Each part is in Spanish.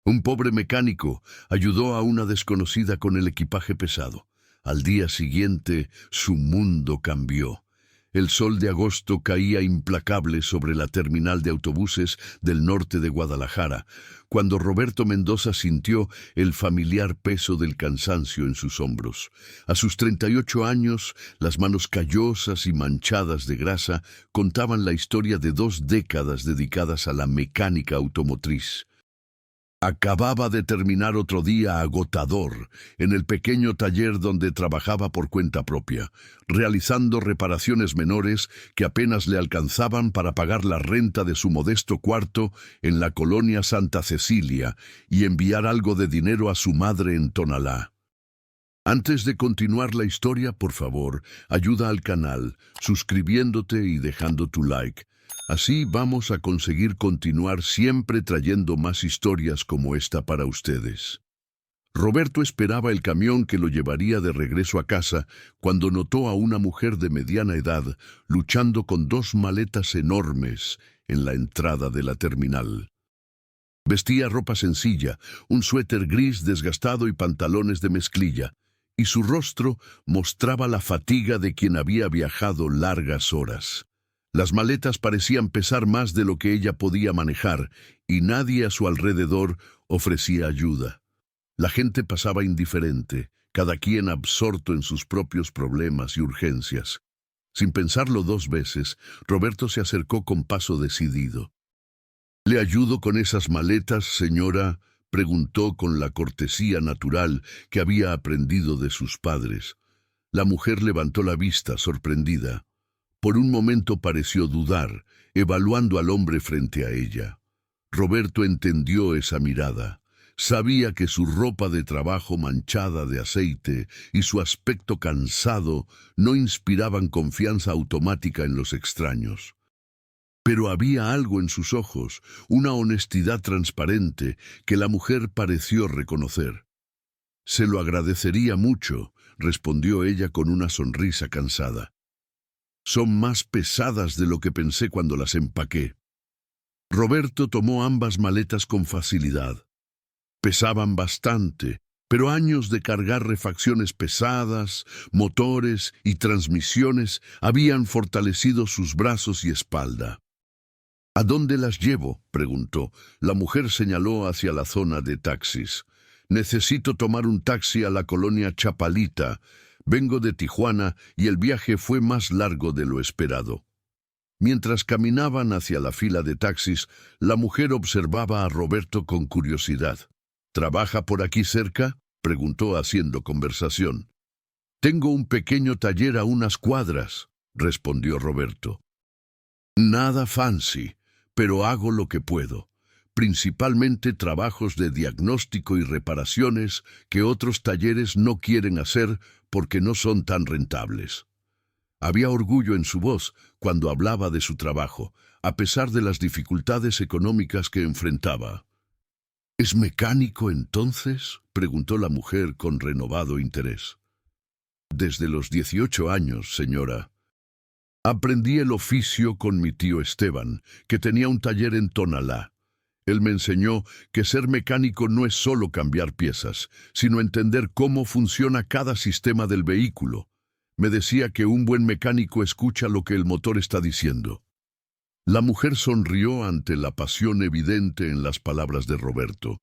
Un pobre mecánico ayudó a una desconocida con el equipaje pesado. Al día siguiente, su mundo cambió. El sol de agosto caía implacable sobre la terminal de autobuses del norte de Guadalajara, cuando Roberto Mendoza sintió el familiar peso del cansancio en sus hombros. A sus 38 años, las manos callosas y manchadas de grasa contaban la historia de 2 décadas dedicadas a la mecánica automotriz. Acababa de terminar otro día agotador en el pequeño taller donde trabajaba por cuenta propia, realizando reparaciones menores que apenas le alcanzaban para pagar la renta de su modesto cuarto en la colonia Santa Cecilia y enviar algo de dinero a su madre en Tonalá. Antes de continuar la historia, por favor, ayuda al canal, suscribiéndote y dejando tu like. Así vamos a conseguir continuar siempre trayendo más historias como esta para ustedes. Roberto esperaba el camión que lo llevaría de regreso a casa cuando notó a una mujer de mediana edad luchando con 2 maletas enormes en la entrada de la terminal. Vestía ropa sencilla, un suéter gris desgastado y pantalones de mezclilla, y su rostro mostraba la fatiga de quien había viajado largas horas. Las maletas parecían pesar más de lo que ella podía manejar, y nadie a su alrededor ofrecía ayuda. La gente pasaba indiferente, cada quien absorto en sus propios problemas y urgencias. Sin pensarlo 2 veces, Roberto se acercó con paso decidido. «¿Le ayudo con esas maletas, señora?», preguntó con la cortesía natural que había aprendido de sus padres. La mujer levantó la vista, sorprendida. Por un momento pareció dudar, evaluando al hombre frente a ella. Roberto entendió esa mirada. Sabía que su ropa de trabajo manchada de aceite y su aspecto cansado no inspiraban confianza automática en los extraños. Pero había algo en sus ojos, una honestidad transparente que la mujer pareció reconocer. «Se lo agradecería mucho», respondió ella con una sonrisa cansada. «Son más pesadas de lo que pensé cuando las empaqué». Roberto tomó ambas maletas con facilidad. Pesaban bastante, pero años de cargar refacciones pesadas, motores y transmisiones habían fortalecido sus brazos y espalda. «¿A dónde las llevo?», preguntó. La mujer señaló hacia la zona de taxis. «Necesito tomar un taxi a la colonia Chapalita. Vengo de Tijuana y el viaje fue más largo de lo esperado». Mientras caminaban hacia la fila de taxis, la mujer observaba a Roberto con curiosidad. «¿Trabaja por aquí cerca?», preguntó haciendo conversación. «Tengo un pequeño taller a unas cuadras», respondió Roberto. «Nada fancy, pero hago lo que puedo. Principalmente trabajos de diagnóstico y reparaciones que otros talleres no quieren hacer porque no son tan rentables». Había orgullo en su voz cuando hablaba de su trabajo, a pesar de las dificultades económicas que enfrentaba. «¿Es mecánico entonces?», preguntó la mujer con renovado interés. «Desde los 18 años, señora. Aprendí el oficio con mi tío Esteban, que tenía un taller en Tonalá. Él me enseñó que ser mecánico no es solo cambiar piezas, sino entender cómo funciona cada sistema del vehículo. Me decía que un buen mecánico escucha lo que el motor está diciendo». La mujer sonrió ante la pasión evidente en las palabras de Roberto.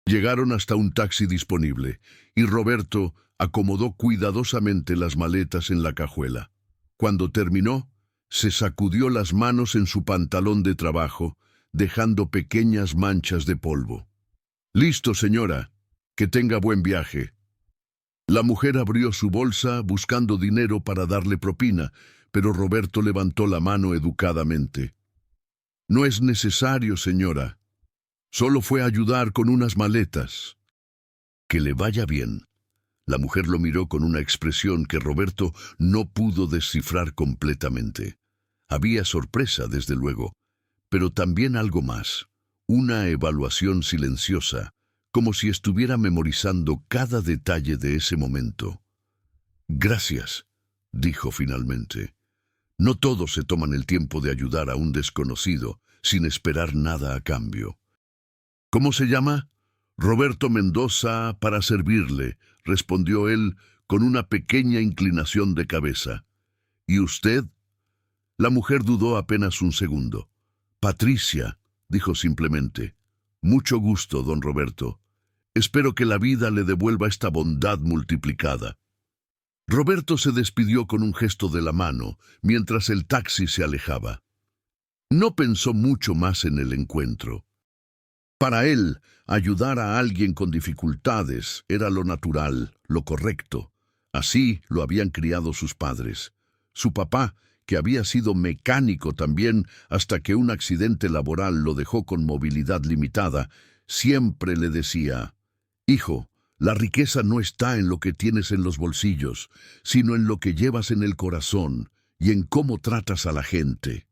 Llegaron hasta un taxi disponible, y Roberto acomodó cuidadosamente las maletas en la cajuela. Cuando terminó, se sacudió las manos en su pantalón de trabajo, dejando pequeñas manchas de polvo. «Listo, señora. Que tenga buen viaje». La mujer abrió su bolsa buscando dinero para darle propina, pero Roberto levantó la mano educadamente. «No es necesario, señora. Solo fue a ayudar con unas maletas». «Que le vaya bien». La mujer lo miró con una expresión que Roberto no pudo descifrar completamente. Había sorpresa, desde luego, pero también algo más, una evaluación silenciosa, como si estuviera memorizando cada detalle de ese momento. «Gracias», dijo finalmente. No todos se toman el tiempo de ayudar a un desconocido sin esperar nada a cambio. ¿Cómo se llama? Roberto Mendoza, para servirle, respondió él con una pequeña inclinación de cabeza. ¿Y usted? La mujer dudó apenas un segundo. Patricia, dijo simplemente. Mucho gusto, don Roberto. Espero que la vida le devuelva esta bondad multiplicada. Roberto se despidió con un gesto de la mano, mientras el taxi se alejaba. No pensó mucho más en el encuentro. Para él, ayudar a alguien con dificultades era lo natural, lo correcto. Así lo habían criado sus padres. Su papá, que había sido mecánico también hasta que un accidente laboral lo dejó con movilidad limitada, siempre le decía: «Hijo, la riqueza no está en lo que tienes en los bolsillos, sino en lo que llevas en el corazón y en cómo tratas a la gente».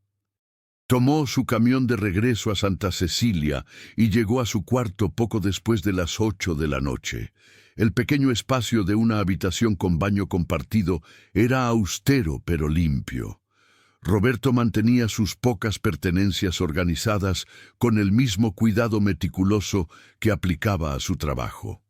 Tomó su camión de regreso a Santa Cecilia y llegó a su cuarto poco después de las 8 de la noche. El pequeño espacio de una habitación con baño compartido era austero pero limpio. Roberto mantenía sus pocas pertenencias organizadas con el mismo cuidado meticuloso que aplicaba a su trabajo.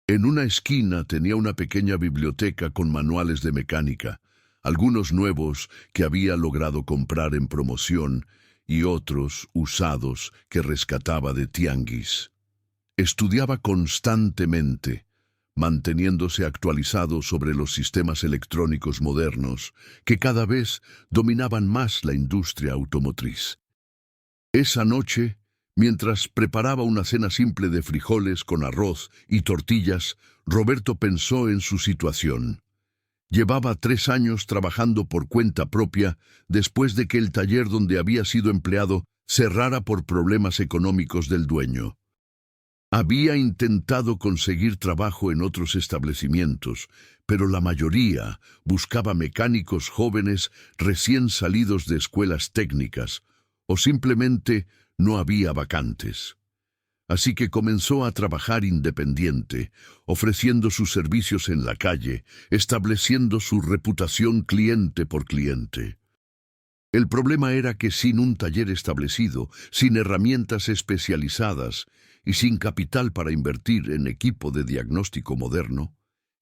En una esquina tenía una pequeña biblioteca con manuales de mecánica, algunos nuevos que había logrado comprar en promoción y otros usados que rescataba de tianguis. Estudiaba constantemente, manteniéndose actualizado sobre los sistemas electrónicos modernos que cada vez dominaban más la industria automotriz. Esa noche, mientras preparaba una cena simple de frijoles con arroz y tortillas, Roberto pensó en su situación. Llevaba 3 años trabajando por cuenta propia después de que el taller donde había sido empleado cerrara por problemas económicos del dueño. Había intentado conseguir trabajo en otros establecimientos, pero la mayoría buscaba mecánicos jóvenes recién salidos de escuelas técnicas, o simplemente no había vacantes. Así que comenzó a trabajar independiente, ofreciendo sus servicios en la calle, estableciendo su reputación cliente por cliente. El problema era que sin un taller establecido, sin herramientas especializadas y sin capital para invertir en equipo de diagnóstico moderno,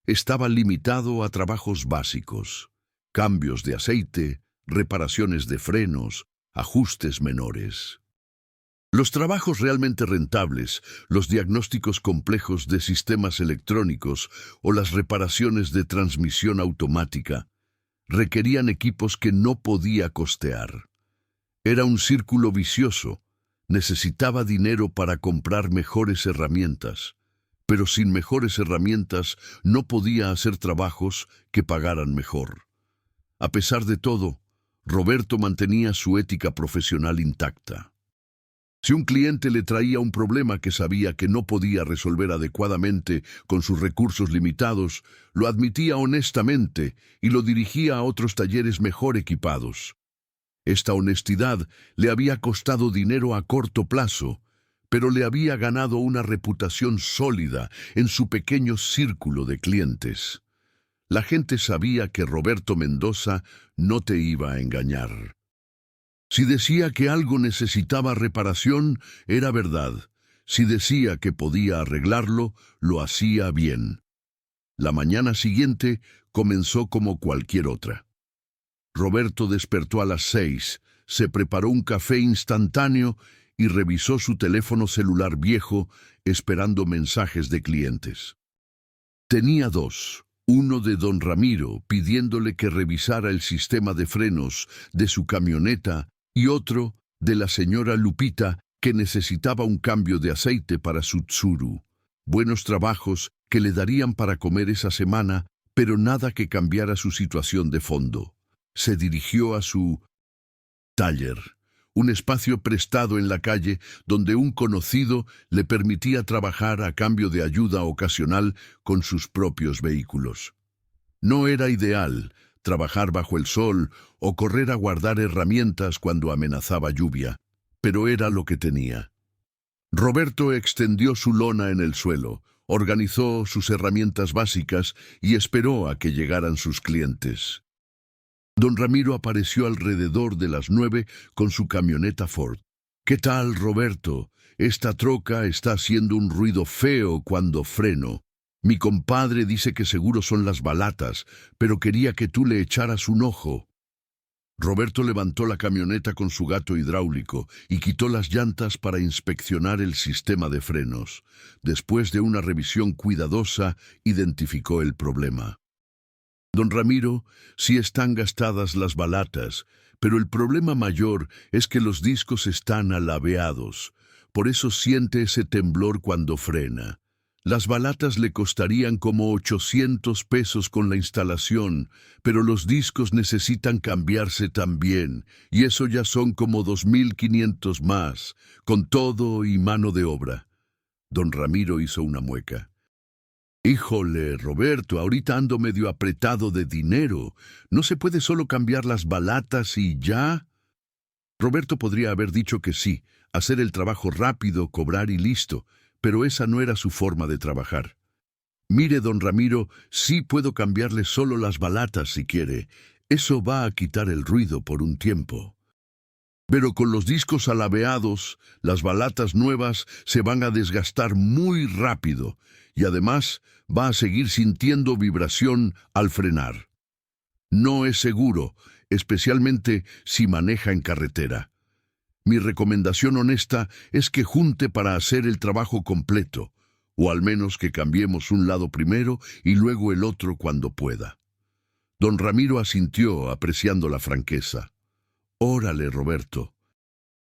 estaba limitado a trabajos básicos: cambios de aceite, reparaciones de frenos, ajustes menores. Los trabajos realmente rentables, los diagnósticos complejos de sistemas electrónicos o las reparaciones de transmisión automática, requerían equipos que no podía costear. Era un círculo vicioso. Necesitaba dinero para comprar mejores herramientas, pero sin mejores herramientas no podía hacer trabajos que pagaran mejor. A pesar de todo, Roberto mantenía su ética profesional intacta. Si un cliente le traía un problema que sabía que no podía resolver adecuadamente con sus recursos limitados, lo admitía honestamente y lo dirigía a otros talleres mejor equipados. Esta honestidad le había costado dinero a corto plazo, pero le había ganado una reputación sólida en su pequeño círculo de clientes. La gente sabía que Roberto Mendoza no te iba a engañar. Si decía que algo necesitaba reparación, era verdad. Si decía que podía arreglarlo, lo hacía bien. La mañana siguiente comenzó como cualquier otra. Roberto despertó a las 6, se preparó un café instantáneo y revisó su teléfono celular viejo, esperando mensajes de clientes. Tenía 2. Uno de don Ramiro, pidiéndole que revisara el sistema de frenos de su camioneta, y otro de la señora Lupita, que necesitaba un cambio de aceite para su Tsuru. Buenos trabajos que le darían para comer esa semana, pero nada que cambiara su situación de fondo. Se dirigió a su taller, un espacio prestado en la calle donde un conocido le permitía trabajar a cambio de ayuda ocasional con sus propios vehículos. No era ideal trabajar bajo el sol o correr a guardar herramientas cuando amenazaba lluvia, pero era lo que tenía. Roberto extendió su lona en el suelo, organizó sus herramientas básicas y esperó a que llegaran sus clientes. Don Ramiro apareció alrededor de las 9 con su camioneta Ford. «¿Qué tal, Roberto? esta troca está haciendo un ruido feo cuando freno. Mi compadre dice que seguro son las balatas, pero quería que tú le echaras un ojo. Roberto levantó la camioneta con su gato hidráulico y quitó las llantas para inspeccionar el sistema de frenos. Después de una revisión cuidadosa, identificó el problema. Don Ramiro, sí están gastadas las balatas, pero el problema mayor es que los discos están alabeados. Por eso siente ese temblor cuando frena. Las balatas le costarían como 800 pesos con la instalación, pero los discos necesitan cambiarse también, y eso ya son como 2.500 más, con todo y mano de obra. Don Ramiro hizo una mueca. Híjole, Roberto, ahorita ando medio apretado de dinero. ¿No se puede solo cambiar las balatas y ya? Roberto podría haber dicho que sí, hacer el trabajo rápido, cobrar y listo, pero esa no era su forma de trabajar. Mire, don Ramiro, sí puedo cambiarle solo las balatas si quiere. Eso va a quitar el ruido por un tiempo. Pero con los discos alabeados, las balatas nuevas se van a desgastar muy rápido y además va a seguir sintiendo vibración al frenar. No es seguro, especialmente si maneja en carretera. Mi recomendación honesta es que junte para hacer el trabajo completo, o al menos que cambiemos un lado primero y luego el otro cuando pueda. Don Ramiro asintió, apreciando la franqueza. Órale, Roberto.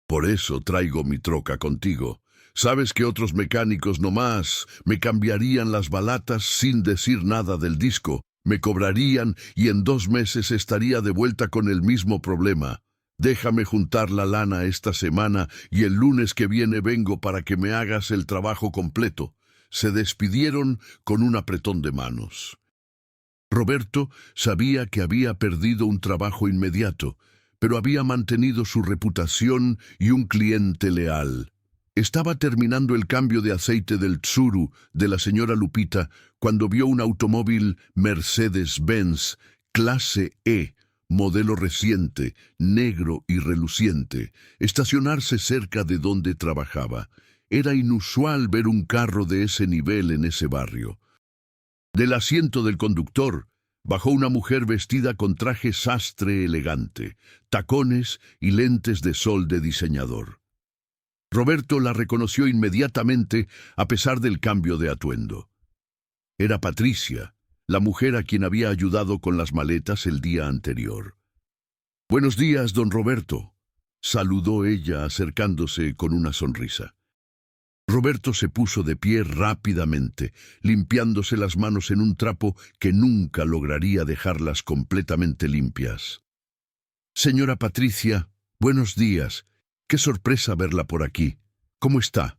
Por eso traigo mi troca contigo. Sabes que otros mecánicos nomás me cambiarían las balatas sin decir nada del disco, me cobrarían y en 2 meses estaría de vuelta con el mismo problema. Déjame juntar la lana esta semana y el lunes que viene vengo para que me hagas el trabajo completo. Se despidieron con un apretón de manos. Roberto sabía que había perdido un trabajo inmediato, pero había mantenido su reputación y un cliente leal. Estaba terminando el cambio de aceite del Tsuru de la señora Lupita cuando vio un automóvil Mercedes-Benz clase E, modelo reciente, negro y reluciente, estacionarse cerca de donde trabajaba. Era inusual ver un carro de ese nivel en ese barrio. Del asiento del conductor bajó una mujer vestida con traje sastre elegante, tacones y lentes de sol de diseñador. Roberto la reconoció inmediatamente a pesar del cambio de atuendo. Era Patricia, la mujer a quien había ayudado con las maletas el día anterior. «Buenos días, don Roberto», saludó ella acercándose con una sonrisa. Roberto se puso de pie rápidamente, limpiándose las manos en un trapo que nunca lograría dejarlas completamente limpias. «Señora Patricia, buenos días. Qué sorpresa verla por aquí. ¿Cómo está?»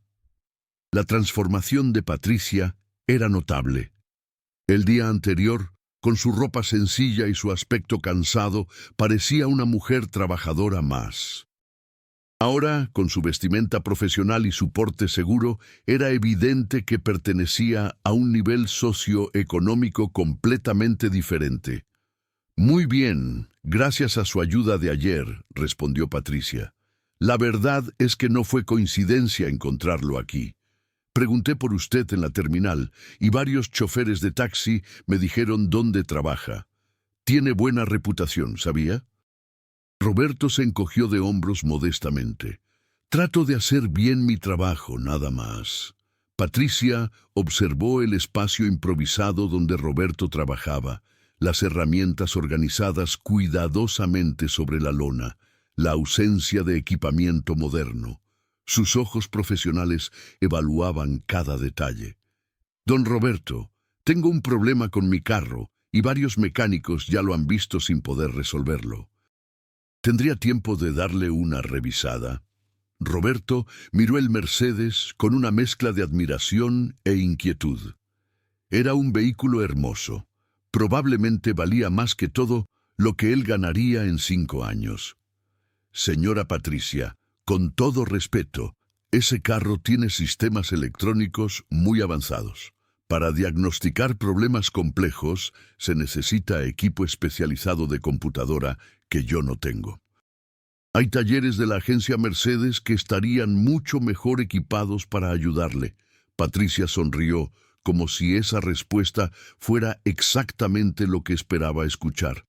La transformación de Patricia era notable. El día anterior, con su ropa sencilla y su aspecto cansado, parecía una mujer trabajadora más. Ahora, con su vestimenta profesional y su porte seguro, era evidente que pertenecía a un nivel socioeconómico completamente diferente. «Muy bien, gracias a su ayuda de ayer», respondió Patricia. «La verdad es que no fue coincidencia encontrarlo aquí. Pregunté por usted en la terminal y varios choferes de taxi me dijeron dónde trabaja. Tiene buena reputación, ¿sabía?» Roberto se encogió de hombros modestamente. «Trato de hacer bien mi trabajo, nada más». Patricia observó el espacio improvisado donde Roberto trabajaba, las herramientas organizadas cuidadosamente sobre la lona, la ausencia de equipamiento moderno. Sus ojos profesionales evaluaban cada detalle. «Don Roberto, tengo un problema con mi carro y varios mecánicos ya lo han visto sin poder resolverlo. ¿Tendría tiempo de darle una revisada?» Roberto miró el Mercedes con una mezcla de admiración e inquietud. Era un vehículo hermoso. Probablemente valía más que todo lo que él ganaría en 5 años. «Señora Patricia, con todo respeto, ese carro tiene sistemas electrónicos muy avanzados. Para diagnosticar problemas complejos se necesita equipo especializado de computadora que yo no tengo. Hay talleres de la agencia Mercedes que estarían mucho mejor equipados para ayudarle. Patricia sonrió, como si esa respuesta fuera exactamente lo que esperaba escuchar.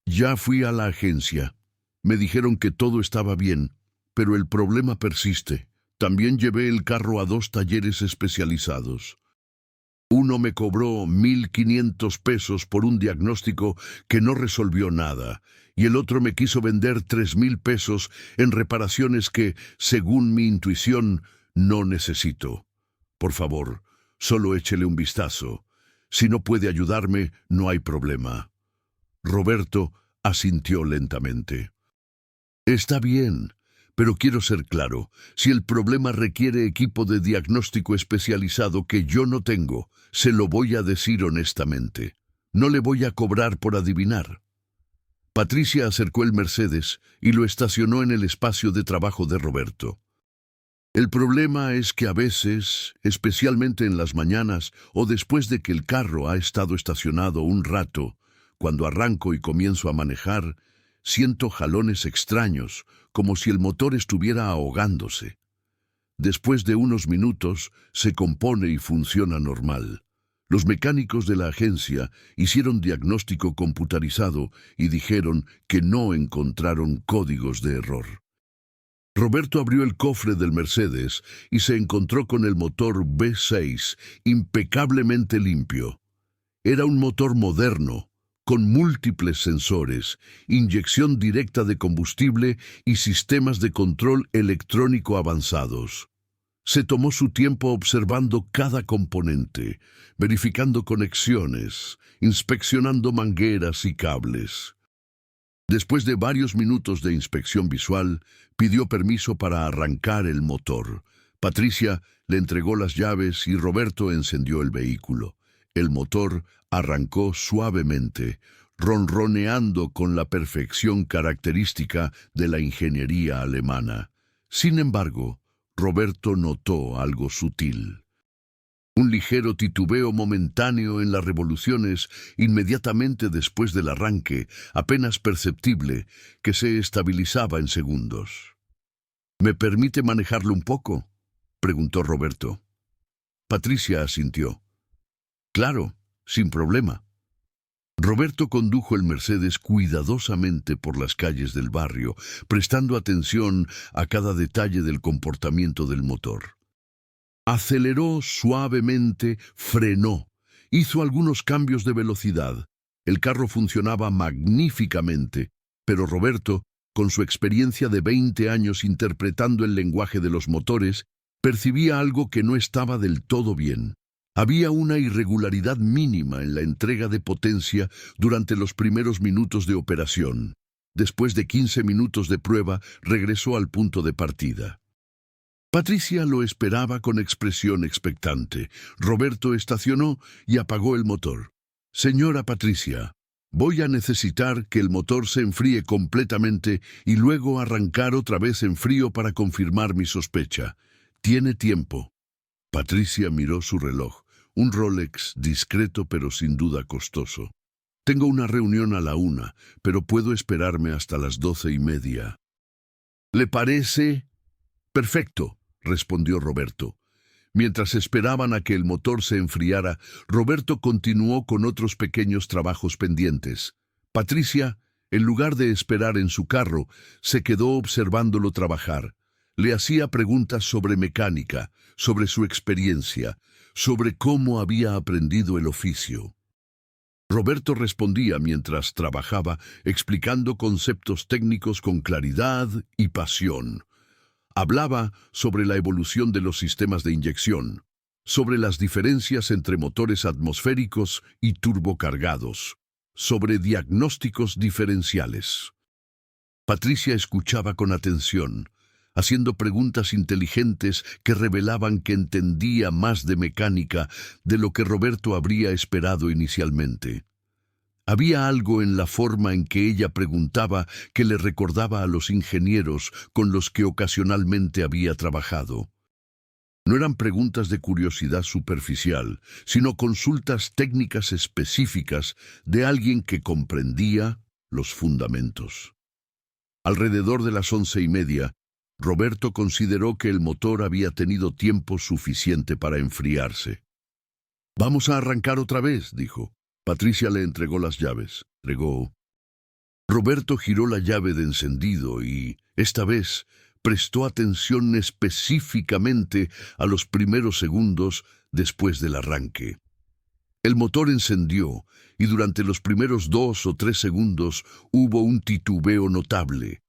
Ya fui a la agencia. Me dijeron que todo estaba bien, pero el problema persiste. También llevé el carro a 2 talleres especializados. Uno me cobró 1,500 pesos por un diagnóstico que no resolvió nada, y el otro me quiso vender 3,000 pesos en reparaciones que, según mi intuición, no necesito. Por favor, solo échele un vistazo. Si no puede ayudarme, no hay problema. Roberto asintió lentamente. Está bien, pero quiero ser claro. Si el problema requiere equipo de diagnóstico especializado que yo no tengo, se lo voy a decir honestamente. No le voy a cobrar por adivinar. Patricia acercó el Mercedes y lo estacionó en el espacio de trabajo de Roberto. El problema es que a veces, especialmente en las mañanas o después de que el carro ha estado estacionado un rato, cuando arranco y comienzo a manejar, siento jalones extraños, como si el motor estuviera ahogándose. Después de unos minutos, se compone y funciona normal. Los mecánicos de la agencia hicieron diagnóstico computarizado y dijeron que no encontraron códigos de error. Roberto abrió el cofre del Mercedes y se encontró con el motor V6, impecablemente limpio. Era un motor moderno, con múltiples sensores, inyección directa de combustible y sistemas de control electrónico avanzados. Se tomó su tiempo observando cada componente, verificando conexiones, inspeccionando mangueras y cables. Después de varios minutos de inspección visual, pidió permiso para arrancar el motor. Patricia le entregó las llaves y Roberto encendió el vehículo. El motor arrancó suavemente, ronroneando con la perfección característica de la ingeniería alemana. Sin embargo, Roberto notó algo sutil. Un ligero titubeo momentáneo en las revoluciones inmediatamente después del arranque, apenas perceptible, que se estabilizaba en segundos. ¿Me permite manejarlo un poco?, preguntó Roberto. Patricia asintió. Claro, sin problema. Roberto condujo el Mercedes cuidadosamente por las calles del barrio, prestando atención a cada detalle del comportamiento del motor. Aceleró suavemente, frenó, hizo algunos cambios de velocidad. El carro funcionaba magníficamente, pero Roberto, con su experiencia de 20 años interpretando el lenguaje de los motores, percibía algo que no estaba del todo bien. Había una irregularidad mínima en la entrega de potencia durante los primeros minutos de operación. Después de 15 minutos de prueba, regresó al punto de partida. Patricia lo esperaba con expresión expectante. Roberto estacionó y apagó el motor. Señora Patricia, voy a necesitar que el motor se enfríe completamente y luego arrancar otra vez en frío para confirmar mi sospecha. ¿Tiene tiempo? Patricia miró su reloj, un Rolex discreto pero sin duda costoso. Tengo una reunión a la 1, pero puedo esperarme hasta las 12:30. ¿Le parece? Perfecto, respondió Roberto. Mientras esperaban a que el motor se enfriara, Roberto continuó con otros pequeños trabajos pendientes. Patricia, en lugar de esperar en su carro, se quedó observándolo trabajar. Le hacía preguntas sobre mecánica, sobre su experiencia, sobre cómo había aprendido el oficio. Roberto respondía mientras trabajaba, explicando conceptos técnicos con claridad y pasión. Hablaba sobre la evolución de los sistemas de inyección, sobre las diferencias entre motores atmosféricos y turbocargados, sobre diagnósticos diferenciales. Patricia escuchaba con atención, haciendo preguntas inteligentes que revelaban que entendía más de mecánica de lo que Roberto habría esperado inicialmente. Había algo en la forma en que ella preguntaba que le recordaba a los ingenieros con los que ocasionalmente había trabajado. No eran preguntas de curiosidad superficial, sino consultas técnicas específicas de alguien que comprendía los fundamentos. Alrededor de las 11:30, Roberto consideró que el motor había tenido tiempo suficiente para enfriarse. «Vamos a arrancar otra vez», dijo. Patricia le entregó las llaves. Roberto giró la llave de encendido y, esta vez, prestó atención específicamente a los primeros segundos después del arranque. El motor encendió y durante los primeros 2 o 3 segundos hubo un titubeo notable.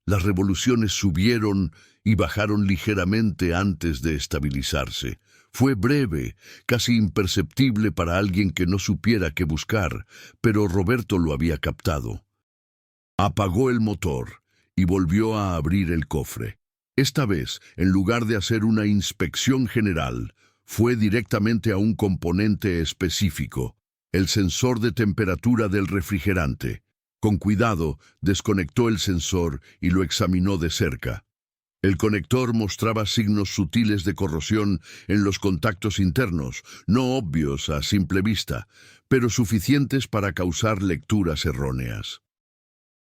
Las revoluciones subieron y bajaron ligeramente antes de estabilizarse. Fue breve, casi imperceptible para alguien que no supiera qué buscar, pero Roberto lo había captado. Apagó el motor y volvió a abrir el cofre. Esta vez, en lugar de hacer una inspección general, fue directamente a un componente específico, el sensor de temperatura del refrigerante. Con cuidado, desconectó el sensor y lo examinó de cerca. El conector mostraba signos sutiles de corrosión en los contactos internos, no obvios a simple vista, pero suficientes para causar lecturas erróneas.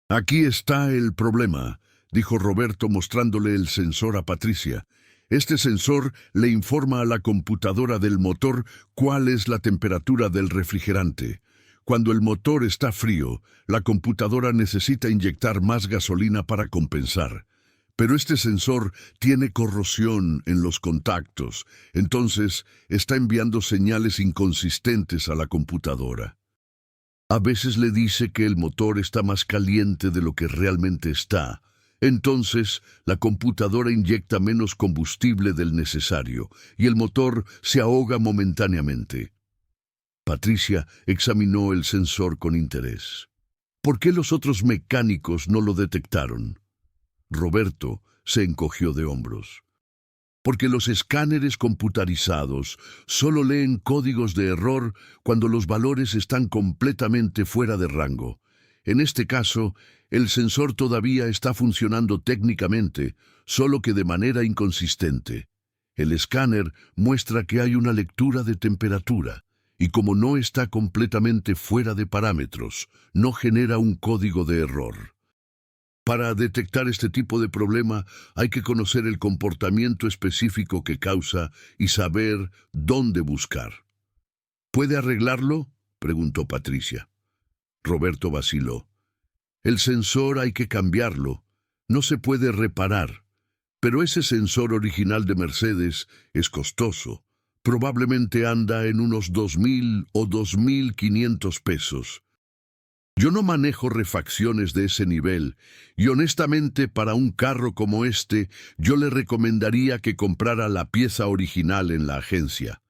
«Aquí está el problema», dijo Roberto mostrándole el sensor a Patricia. «Este sensor le informa a la computadora del motor cuál es la temperatura del refrigerante. Cuando el motor está frío, la computadora necesita inyectar más gasolina para compensar. Pero este sensor tiene corrosión en los contactos, entonces está enviando señales inconsistentes a la computadora. A veces le dice que el motor está más caliente de lo que realmente está. Entonces, la computadora inyecta menos combustible del necesario y el motor se ahoga momentáneamente». Patricia examinó el sensor con interés. «¿Por qué los otros mecánicos no lo detectaron?» Roberto se encogió de hombros. «Porque los escáneres computarizados solo leen códigos de error cuando los valores están completamente fuera de rango. En este caso, el sensor todavía está funcionando técnicamente, solo que de manera inconsistente. El escáner muestra que hay una lectura de temperatura, y como no está completamente fuera de parámetros, no genera un código de error. Para detectar este tipo de problema hay que conocer el comportamiento específico que causa y saber dónde buscar». «¿Puede arreglarlo?», preguntó Patricia. Roberto vaciló. «El sensor hay que cambiarlo. No se puede reparar. Pero ese sensor original de Mercedes es costoso. Probablemente anda en unos 2,000 o 2,500 pesos. Yo no manejo refacciones de ese nivel, y honestamente para un carro como este, yo le recomendaría que comprara la pieza original en la agencia.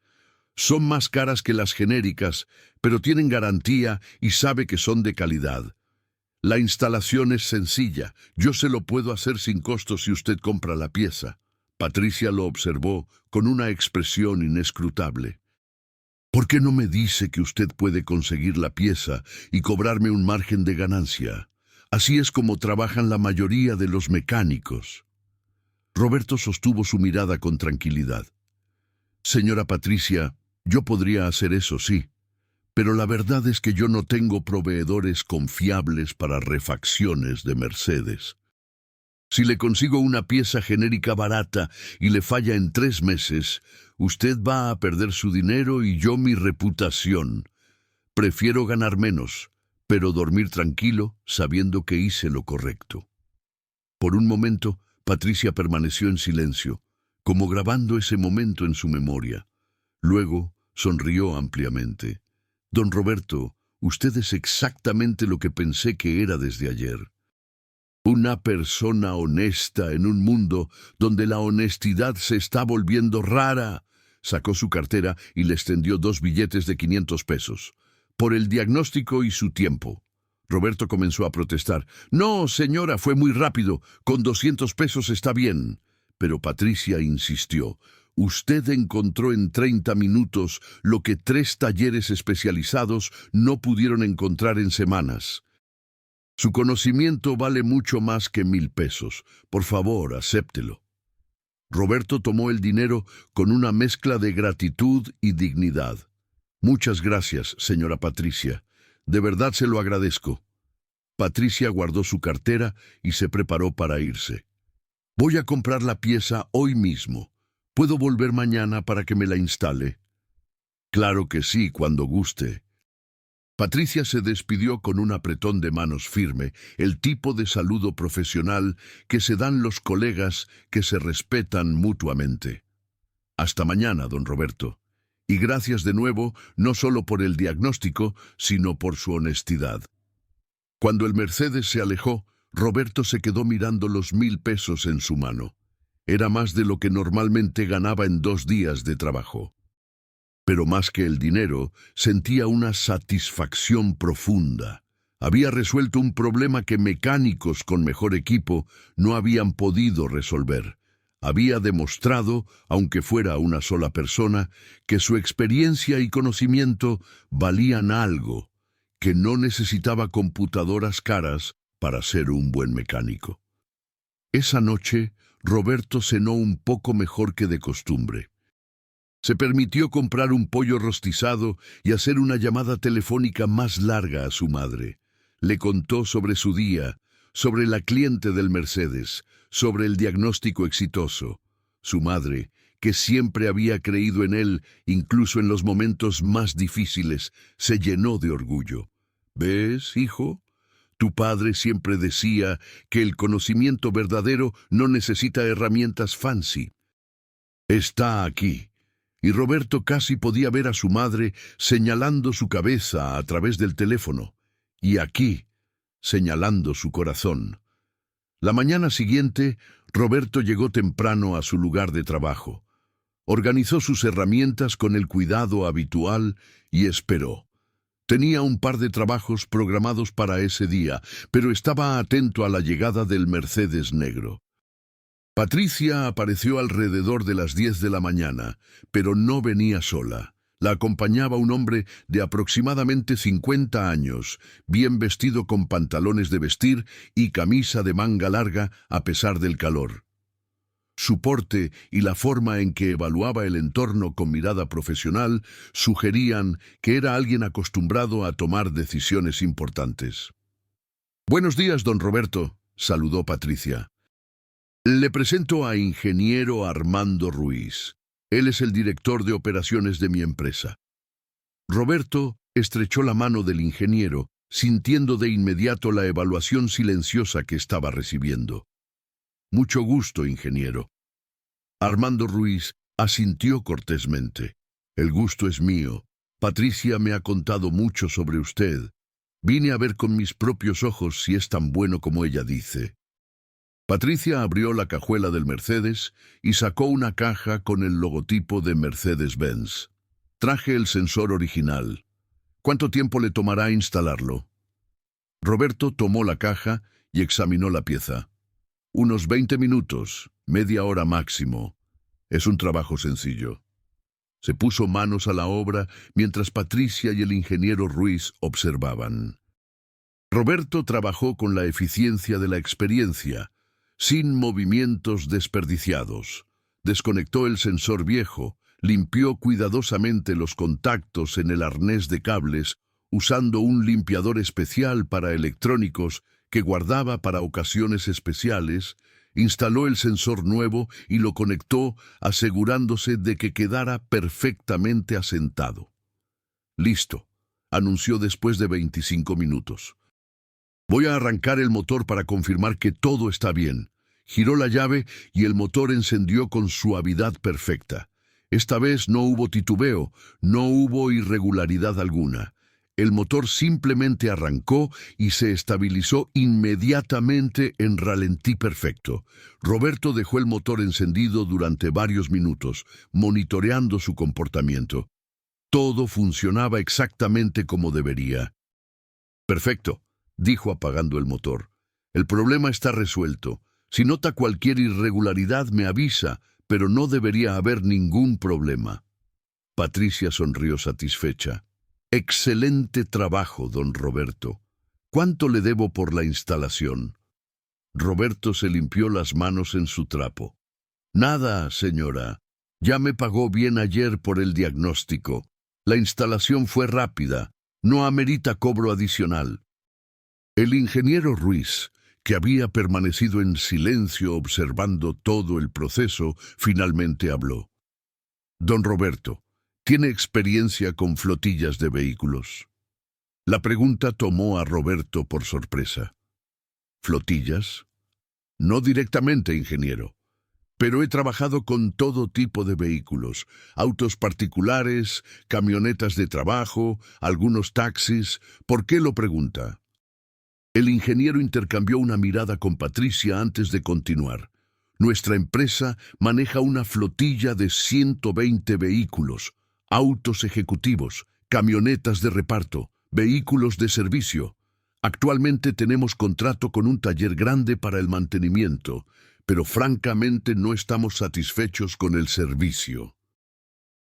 Son más caras que las genéricas, pero tienen garantía y sabe que son de calidad. La instalación es sencilla, yo se lo puedo hacer sin costo si usted compra la pieza». Patricia lo observó con una expresión inescrutable. «¿Por qué no me dice que usted puede conseguir la pieza y cobrarme un margen de ganancia? Así es como trabajan la mayoría de los mecánicos». Roberto sostuvo su mirada con tranquilidad. «Señora Patricia, yo podría hacer eso, sí, pero la verdad es que yo no tengo proveedores confiables para refacciones de Mercedes. Si le consigo una pieza genérica barata y le falla en 3 meses, usted va a perder su dinero y yo mi reputación. Prefiero ganar menos, pero dormir tranquilo sabiendo que hice lo correcto». Por un momento, Patricia permaneció en silencio, como grabando ese momento en su memoria. Luego sonrió ampliamente. «Don Roberto, usted es exactamente lo que pensé que era desde ayer. Una persona honesta en un mundo donde la honestidad se está volviendo rara». Sacó su cartera y le extendió 2 billetes de 500 pesos. «Por el diagnóstico y su tiempo». Roberto comenzó a protestar. «No, señora, fue muy rápido. Con 200 pesos está bien». Pero Patricia insistió. «Usted encontró en 30 minutos lo que 3 talleres especializados no pudieron encontrar en semanas. Su conocimiento vale mucho más que 1,000 pesos. Por favor, acéptelo». Roberto tomó el dinero con una mezcla de gratitud y dignidad. «Muchas gracias, señora Patricia. De verdad se lo agradezco». Patricia guardó su cartera y se preparó para irse. Voy a comprar la pieza hoy mismo. ¿Puedo volver mañana para que me la instale? Claro que sí, cuando guste. Patricia se despidió con un apretón de manos firme, el tipo de saludo profesional que se dan los colegas que se respetan mutuamente. Hasta mañana, don Roberto. Y gracias de nuevo, no solo por el diagnóstico, sino por su honestidad. Cuando el Mercedes se alejó, Roberto se quedó mirando los 1,000 pesos en su mano. Era más de lo que normalmente ganaba en 2 días de trabajo. Pero más que el dinero, sentía una satisfacción profunda. Había resuelto un problema que mecánicos con mejor equipo no habían podido resolver. Había demostrado, aunque fuera una sola persona, que su experiencia y conocimiento valían algo, que no necesitaba computadoras caras para ser un buen mecánico. Esa noche, Roberto cenó un poco mejor que de costumbre. Se permitió comprar un pollo rostizado y hacer una llamada telefónica más larga a su madre. Le contó sobre su día, sobre la cliente del Mercedes, sobre el diagnóstico exitoso. Su madre, que siempre había creído en él, incluso en los momentos más difíciles, se llenó de orgullo. ¿Ves, hijo? Tu padre siempre decía que el conocimiento verdadero no necesita herramientas fancy. Está aquí. Y Roberto casi podía ver a su madre señalando su cabeza a través del teléfono, y aquí, señalando su corazón. La mañana siguiente, Roberto llegó temprano a su lugar de trabajo. Organizó sus herramientas con el cuidado habitual y esperó. Tenía un par de trabajos programados para ese día, pero estaba atento a la llegada del Mercedes negro. Patricia apareció alrededor de las 10 de la mañana, pero no venía sola. La acompañaba un hombre de aproximadamente 50 años, bien vestido con pantalones de vestir y camisa de manga larga a pesar del calor. Su porte y la forma en que evaluaba el entorno con mirada profesional sugerían que era alguien acostumbrado a tomar decisiones importantes. «Buenos días, don Roberto», saludó Patricia. «Le presento a ingeniero Armando Ruiz. Él es el director de operaciones de mi empresa». Roberto estrechó la mano del ingeniero, sintiendo de inmediato la evaluación silenciosa que estaba recibiendo. «Mucho gusto, ingeniero». Armando Ruiz asintió cortésmente. «El gusto es mío. Patricia me ha contado mucho sobre usted. Vine a ver con mis propios ojos si es tan bueno como ella dice». Patricia abrió la cajuela del Mercedes y sacó una caja con el logotipo de Mercedes-Benz. «Traje el sensor original. ¿Cuánto tiempo le tomará instalarlo?» Roberto tomó la caja y examinó la pieza. «Unos 20 minutos, media hora máximo. Es un trabajo sencillo». Se puso manos a la obra mientras Patricia y el ingeniero Ruiz observaban. Roberto trabajó con la eficiencia de la experiencia, sin movimientos desperdiciados. Desconectó el sensor viejo, limpió cuidadosamente los contactos en el arnés de cables, usando un limpiador especial para electrónicos que guardaba para ocasiones especiales, instaló el sensor nuevo y lo conectó, asegurándose de que quedara perfectamente asentado. «Listo», anunció después de 25 minutos. «Voy a arrancar el motor para confirmar que todo está bien». Giró la llave y el motor encendió con suavidad perfecta. Esta vez no hubo titubeo, no hubo irregularidad alguna. El motor simplemente arrancó y se estabilizó inmediatamente en ralentí perfecto. Roberto dejó el motor encendido durante varios minutos, monitoreando su comportamiento. Todo funcionaba exactamente como debería. «Perfecto», dijo apagando el motor. «El problema está resuelto. Si nota cualquier irregularidad me avisa, pero no debería haber ningún problema». Patricia sonrió satisfecha. «Excelente trabajo, don Roberto. ¿Cuánto le debo por la instalación?» Roberto se limpió las manos en su trapo. «Nada, señora. Ya me pagó bien ayer por el diagnóstico. La instalación fue rápida. No amerita cobro adicional». El ingeniero Ruiz, que había permanecido en silencio observando todo el proceso, finalmente habló. Don Roberto, ¿tiene experiencia con flotillas de vehículos? La pregunta tomó a Roberto por sorpresa. ¿Flotillas? No directamente, ingeniero, pero he trabajado con todo tipo de vehículos, autos particulares, camionetas de trabajo, algunos taxis. ¿Por qué lo pregunta? El ingeniero intercambió una mirada con Patricia antes de continuar. Nuestra empresa maneja una flotilla de 120 vehículos, autos ejecutivos, camionetas de reparto, vehículos de servicio. Actualmente tenemos contrato con un taller grande para el mantenimiento, pero francamente no estamos satisfechos con el servicio.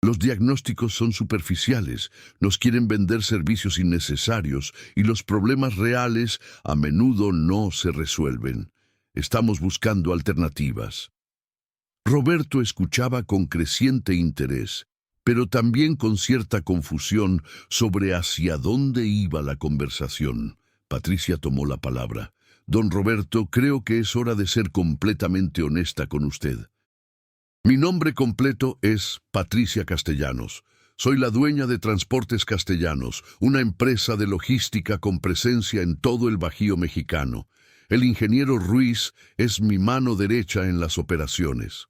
Los diagnósticos son superficiales, nos quieren vender servicios innecesarios y los problemas reales a menudo no se resuelven. Estamos buscando alternativas. Roberto escuchaba con creciente interés, pero también con cierta confusión sobre hacia dónde iba la conversación. Patricia tomó la palabra. Don Roberto, creo que es hora de ser completamente honesta con usted. Mi nombre completo es Patricia Castellanos. Soy la dueña de Transportes Castellanos, una empresa de logística con presencia en todo el Bajío mexicano. El ingeniero Ruiz es mi mano derecha en las operaciones.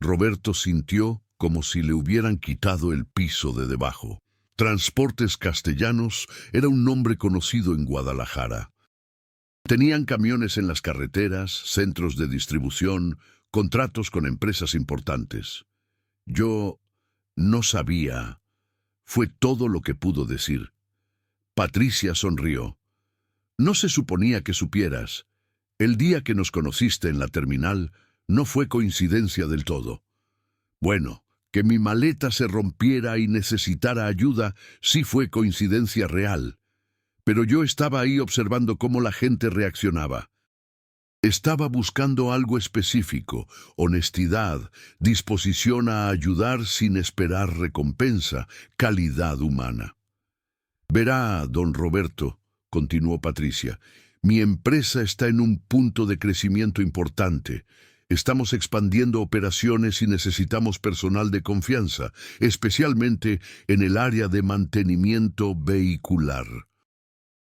Roberto sintió como si le hubieran quitado el piso de debajo. Transportes Castellanos era un nombre conocido en Guadalajara. Tenían camiones en las carreteras, centros de distribución, contratos con empresas importantes. Yo no sabía. Fue todo lo que pudo decir. Patricia sonrió. No se suponía que supieras. El día que nos conociste en la terminal no fue coincidencia del todo. Bueno, que mi maleta se rompiera y necesitara ayuda sí fue coincidencia real. Pero yo estaba ahí observando cómo la gente reaccionaba. Estaba buscando algo específico, honestidad, disposición a ayudar sin esperar recompensa, calidad humana. Verá, don Roberto, continuó Patricia, mi empresa está en un punto de crecimiento importante. Estamos expandiendo operaciones y necesitamos personal de confianza, especialmente en el área de mantenimiento vehicular.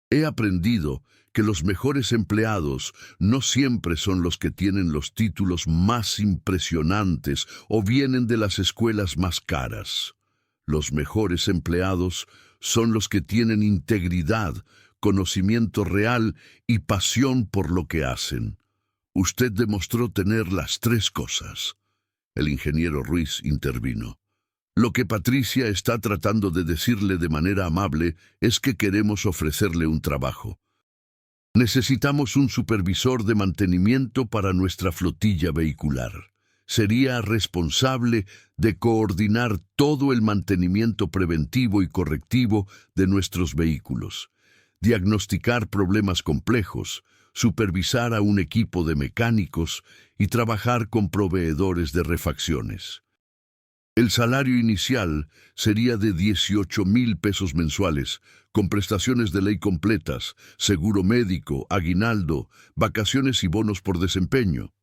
He aprendido que los mejores empleados no siempre son los que tienen los títulos más impresionantes o vienen de las escuelas más caras. Los mejores empleados son los que tienen integridad, conocimiento real y pasión por lo que hacen. Usted demostró tener las tres cosas. El ingeniero Ruiz intervino. Lo que Patricia está tratando de decirle de manera amable es que queremos ofrecerle un trabajo. Necesitamos un supervisor de mantenimiento para nuestra flotilla vehicular. Sería responsable de coordinar todo el mantenimiento preventivo y correctivo de nuestros vehículos, diagnosticar problemas complejos, supervisar a un equipo de mecánicos y trabajar con proveedores de refacciones. El salario inicial sería de 18,000 pesos mensuales, con prestaciones de ley completas, seguro médico, aguinaldo, vacaciones y bonos por desempeño.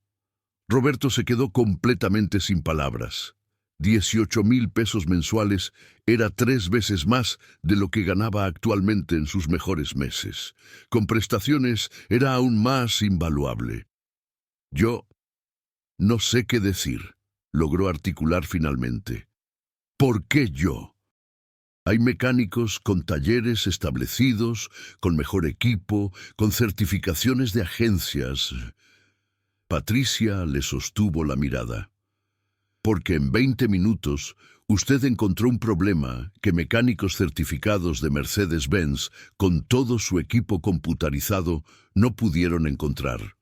Roberto se quedó completamente sin palabras. 18,000 pesos mensuales era 3 veces más de lo que ganaba actualmente en sus mejores meses. Con prestaciones era aún más invaluable. Yo no sé qué decir, logró articular finalmente. ¿Por qué yo? Hay mecánicos con talleres establecidos, con mejor equipo, con certificaciones de agencias. Patricia le sostuvo la mirada. Porque en 20 minutos usted encontró un problema que mecánicos certificados de Mercedes-Benz, con todo su equipo computarizado, no pudieron encontrar.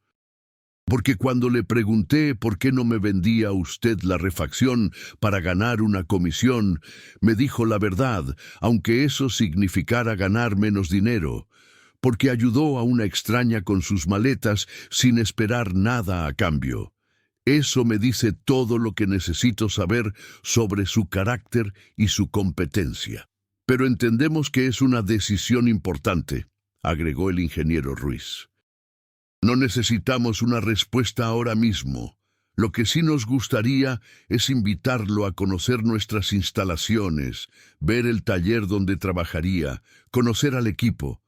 Porque cuando le pregunté por qué no me vendía usted la refacción para ganar una comisión, me dijo la verdad, aunque eso significara ganar menos dinero, porque ayudó a una extraña con sus maletas sin esperar nada a cambio. Eso me dice todo lo que necesito saber sobre su carácter y su competencia. Pero entendemos que es una decisión importante. agregó el ingeniero Ruiz. No necesitamos una respuesta ahora mismo. Lo que sí nos gustaría es invitarlo a conocer nuestras instalaciones, ver el taller donde trabajaría, conocer al equipo.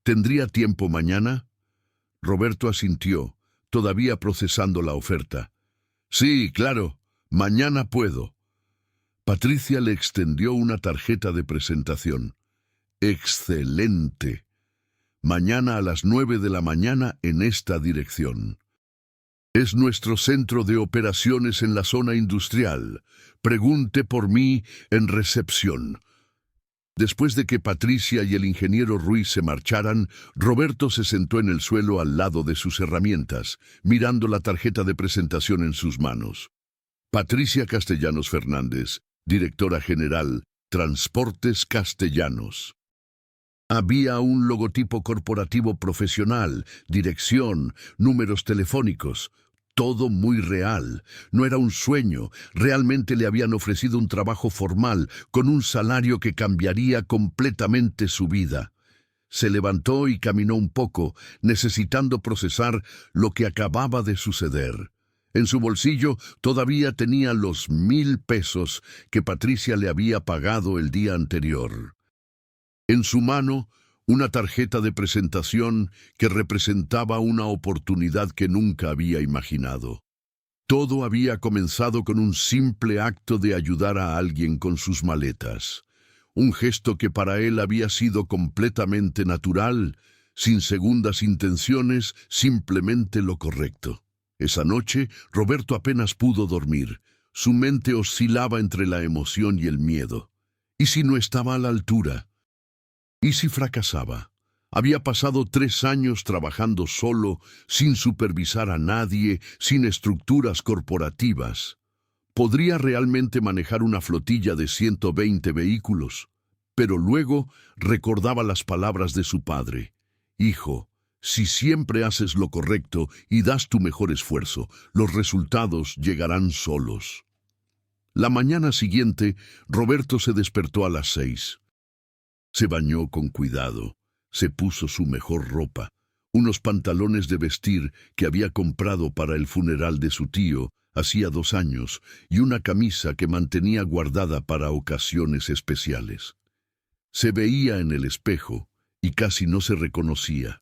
¿Tendría tiempo mañana? Roberto asintió, todavía procesando la oferta. Sí, claro, mañana puedo. Patricia le extendió una tarjeta de presentación. ¡Excelente! Mañana a las 9 de la mañana en esta dirección. Es nuestro centro de operaciones en la zona industrial. Pregunte por mí en recepción. Después de que Patricia y el ingeniero Ruiz se marcharan, Roberto se sentó en el suelo al lado de sus herramientas, mirando la tarjeta de presentación en sus manos. Patricia Castellanos Fernández, directora general, Transportes Castellanos. Había un logotipo corporativo profesional, dirección, números telefónicos. Todo muy real. No era un sueño. Realmente le habían ofrecido un trabajo formal, con un salario que cambiaría completamente su vida. Se levantó y caminó un poco, necesitando procesar lo que acababa de suceder. En su bolsillo todavía tenía los 1,000 pesos que Patricia le había pagado el día anterior. En su mano, una tarjeta de presentación que representaba una oportunidad que nunca había imaginado. Todo había comenzado con un simple acto de ayudar a alguien con sus maletas. Un gesto que para él había sido completamente natural, sin segundas intenciones, simplemente lo correcto. Esa noche, Roberto apenas pudo dormir. Su mente oscilaba entre la emoción y el miedo. ¿Y si no estaba a la altura? ¿Y si fracasaba? Había pasado 3 años trabajando solo, sin supervisar a nadie, sin estructuras corporativas. ¿Podría realmente manejar una flotilla de 120 vehículos? Pero luego recordaba las palabras de su padre. Hijo, si siempre haces lo correcto y das tu mejor esfuerzo, los resultados llegarán solos. La mañana siguiente, Roberto se despertó a las 6. Se bañó con cuidado, se puso su mejor ropa, unos pantalones de vestir que había comprado para el funeral de su tío hacía 2 años y una camisa que mantenía guardada para ocasiones especiales. Se veía en el espejo y casi no se reconocía.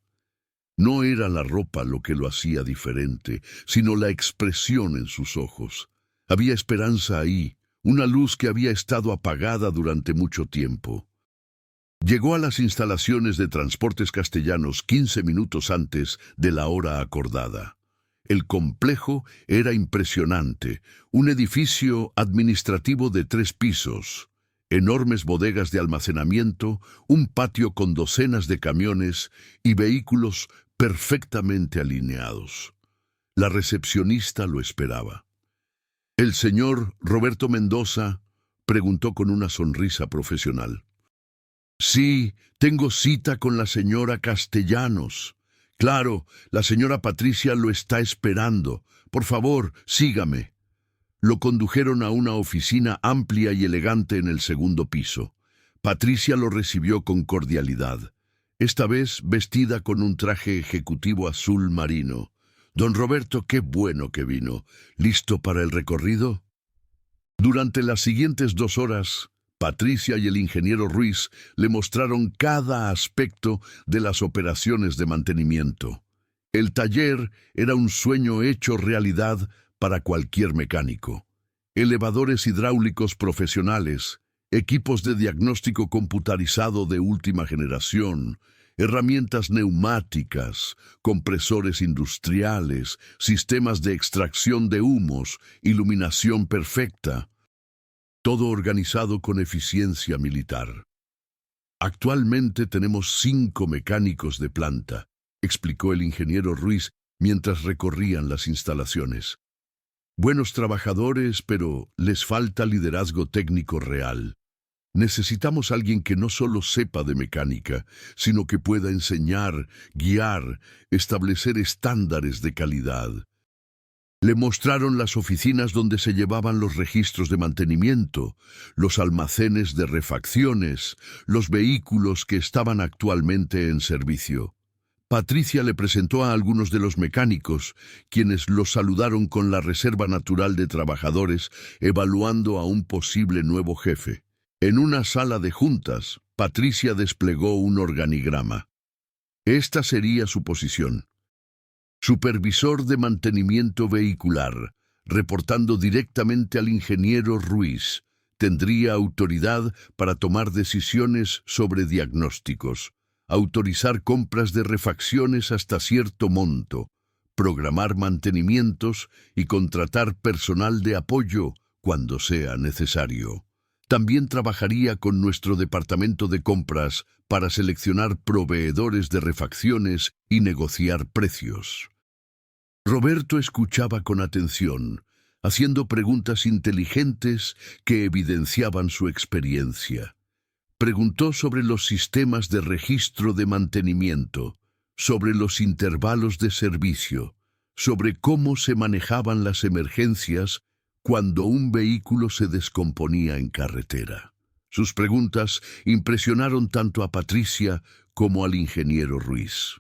No era la ropa lo que lo hacía diferente, sino la expresión en sus ojos. Había esperanza ahí, una luz que había estado apagada durante mucho tiempo. Llegó a las instalaciones de Transportes Castellanos 15 minutos antes de la hora acordada. El complejo era impresionante, un edificio administrativo de 3 pisos, enormes bodegas de almacenamiento, un patio con docenas de camiones y vehículos perfectamente alineados. La recepcionista lo esperaba. El señor Roberto Mendoza preguntó con una sonrisa profesional. Sí, tengo cita con la señora Castellanos. Claro, la señora Patricia lo está esperando. Por favor, sígame. Lo condujeron a una oficina amplia y elegante en el 2º piso. Patricia lo recibió con cordialidad, esta vez vestida con un traje ejecutivo azul marino. Don Roberto, qué bueno que vino. ¿Listo para el recorrido? Durante las siguientes 2 horas, Patricia y el ingeniero Ruiz le mostraron cada aspecto de las operaciones de mantenimiento. El taller era un sueño hecho realidad para cualquier mecánico. Elevadores hidráulicos profesionales, equipos de diagnóstico computarizado de última generación, herramientas neumáticas, compresores industriales, sistemas de extracción de humos, iluminación perfecta. Todo organizado con eficiencia militar. Actualmente tenemos 5 mecánicos de planta, explicó el ingeniero Ruiz mientras recorrían las instalaciones. Buenos trabajadores, pero les falta liderazgo técnico real. Necesitamos alguien que no solo sepa de mecánica, sino que pueda enseñar, guiar, establecer estándares de calidad. Le mostraron las oficinas donde se llevaban los registros de mantenimiento, los almacenes de refacciones, los vehículos que estaban actualmente en servicio. Patricia le presentó a algunos de los mecánicos, quienes los saludaron con la reserva natural de trabajadores, evaluando a un posible nuevo jefe. En una sala de juntas, Patricia desplegó un organigrama. Esta sería su posición. Supervisor de mantenimiento vehicular, reportando directamente al ingeniero Ruiz. Tendría autoridad para tomar decisiones sobre diagnósticos, autorizar compras de refacciones hasta cierto monto, programar mantenimientos y contratar personal de apoyo cuando sea necesario. También trabajaría con nuestro departamento de compras para seleccionar proveedores de refacciones y negociar precios. Roberto escuchaba con atención, haciendo preguntas inteligentes que evidenciaban su experiencia. Preguntó sobre los sistemas de registro de mantenimiento, sobre los intervalos de servicio, sobre cómo se manejaban las emergencias cuando un vehículo se descomponía en carretera. Sus preguntas impresionaron tanto a Patricia como al ingeniero Ruiz.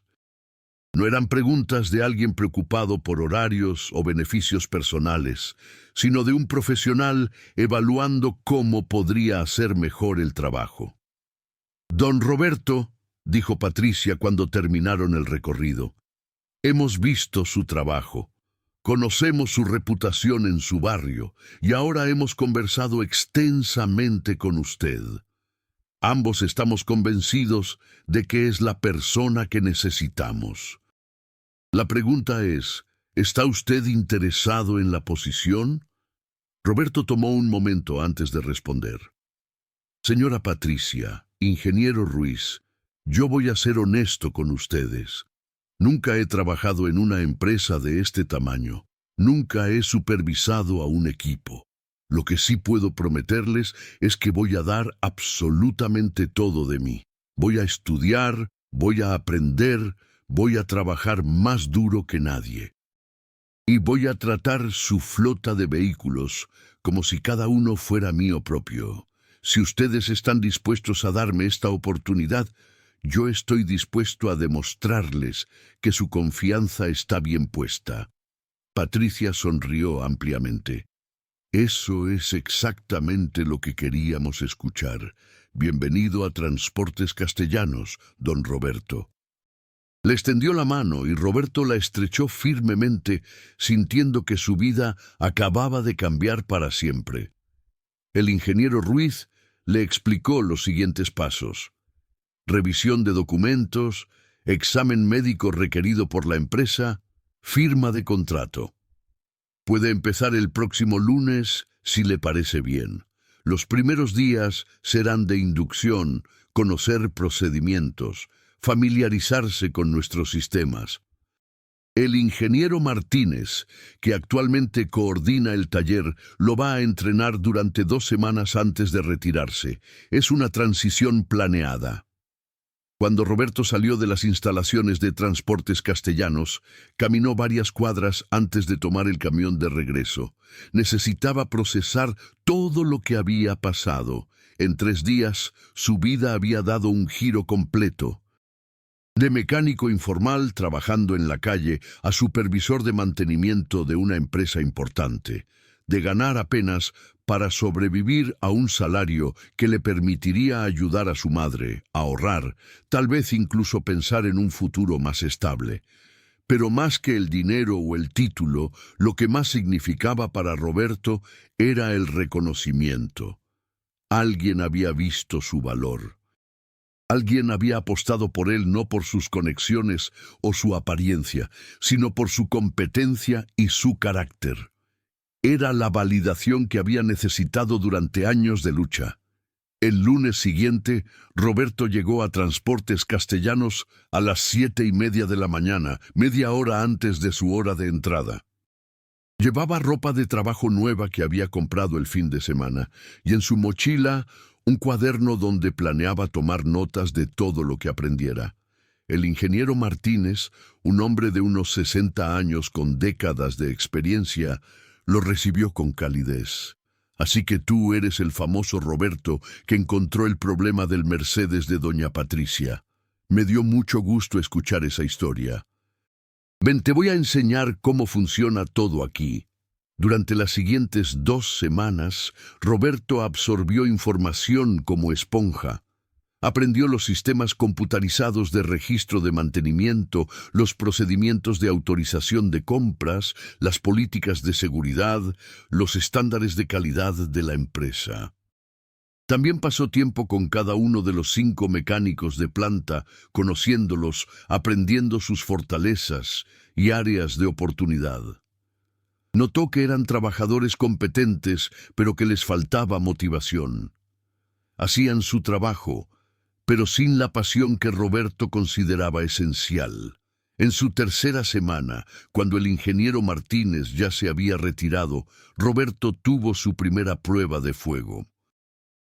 No eran preguntas de alguien preocupado por horarios o beneficios personales, sino de un profesional evaluando cómo podría hacer mejor el trabajo. «Don Roberto», dijo Patricia cuando terminaron el recorrido, «hemos visto su trabajo. Conocemos su reputación en su barrio y ahora hemos conversado extensamente con usted. Ambos estamos convencidos de que es la persona que necesitamos. La pregunta es, ¿está usted interesado en la posición?» Roberto tomó un momento antes de responder. «Señora Patricia, ingeniero Ruiz, yo voy a ser honesto con ustedes. Nunca he trabajado en una empresa de este tamaño. Nunca he supervisado a un equipo. Lo que sí puedo prometerles es que voy a dar absolutamente todo de mí. Voy a estudiar, voy a aprender, voy a trabajar más duro que nadie. Y voy a tratar su flota de vehículos como si cada uno fuera mío propio. Si ustedes están dispuestos a darme esta oportunidad, yo estoy dispuesto a demostrarles que su confianza está bien puesta». Patricia sonrió ampliamente. «Eso es exactamente lo que queríamos escuchar. Bienvenido a Transportes Castellanos, don Roberto». Le extendió la mano y Roberto la estrechó firmemente, sintiendo que su vida acababa de cambiar para siempre. El ingeniero Ruiz le explicó los siguientes pasos: revisión de documentos, examen médico requerido por la empresa, firma de contrato. Puede empezar el próximo lunes si le parece bien. Los primeros días serán de inducción, conocer procedimientos, familiarizarse con nuestros sistemas. El ingeniero Martínez, que actualmente coordina el taller, lo va a entrenar durante 2 semanas antes de retirarse. Es una transición planeada. Cuando Roberto salió de las instalaciones de Transportes Castellanos, caminó varias cuadras antes de tomar el camión de regreso. Necesitaba procesar todo lo que había pasado. En 3 días, su vida había dado un giro completo. De mecánico informal trabajando en la calle a supervisor de mantenimiento de una empresa importante. De ganar apenas para sobrevivir a un salario que le permitiría ayudar a su madre, ahorrar, tal vez incluso pensar en un futuro más estable. Pero más que el dinero o el título, lo que más significaba para Roberto era el reconocimiento. Alguien había visto su valor. Alguien había apostado por él no por sus conexiones o su apariencia, sino por su competencia y su carácter. Era la validación que había necesitado durante años de lucha. El lunes siguiente, Roberto llegó a Transportes Castellanos a las 7:30 de la mañana, media hora antes de su hora de entrada. Llevaba ropa de trabajo nueva que había comprado el fin de semana, y en su mochila un cuaderno donde planeaba tomar notas de todo lo que aprendiera. El ingeniero Martínez, un hombre de unos 60 años con décadas de experiencia, lo recibió con calidez. Así que tú eres el famoso Roberto que encontró el problema del Mercedes de doña Patricia. Me dio mucho gusto escuchar esa historia. Ven, te voy a enseñar cómo funciona todo aquí. Durante las siguientes 2 semanas, Roberto absorbió información como esponja. Aprendió los sistemas computarizados de registro de mantenimiento, los procedimientos de autorización de compras, las políticas de seguridad, los estándares de calidad de la empresa. También pasó tiempo con cada uno de los 5 mecánicos de planta, conociéndolos, aprendiendo sus fortalezas y áreas de oportunidad. Notó que eran trabajadores competentes, pero que les faltaba motivación. Hacían su trabajo, pero sin la pasión que Roberto consideraba esencial. En su tercera semana, cuando el ingeniero Martínez ya se había retirado, Roberto tuvo su primera prueba de fuego.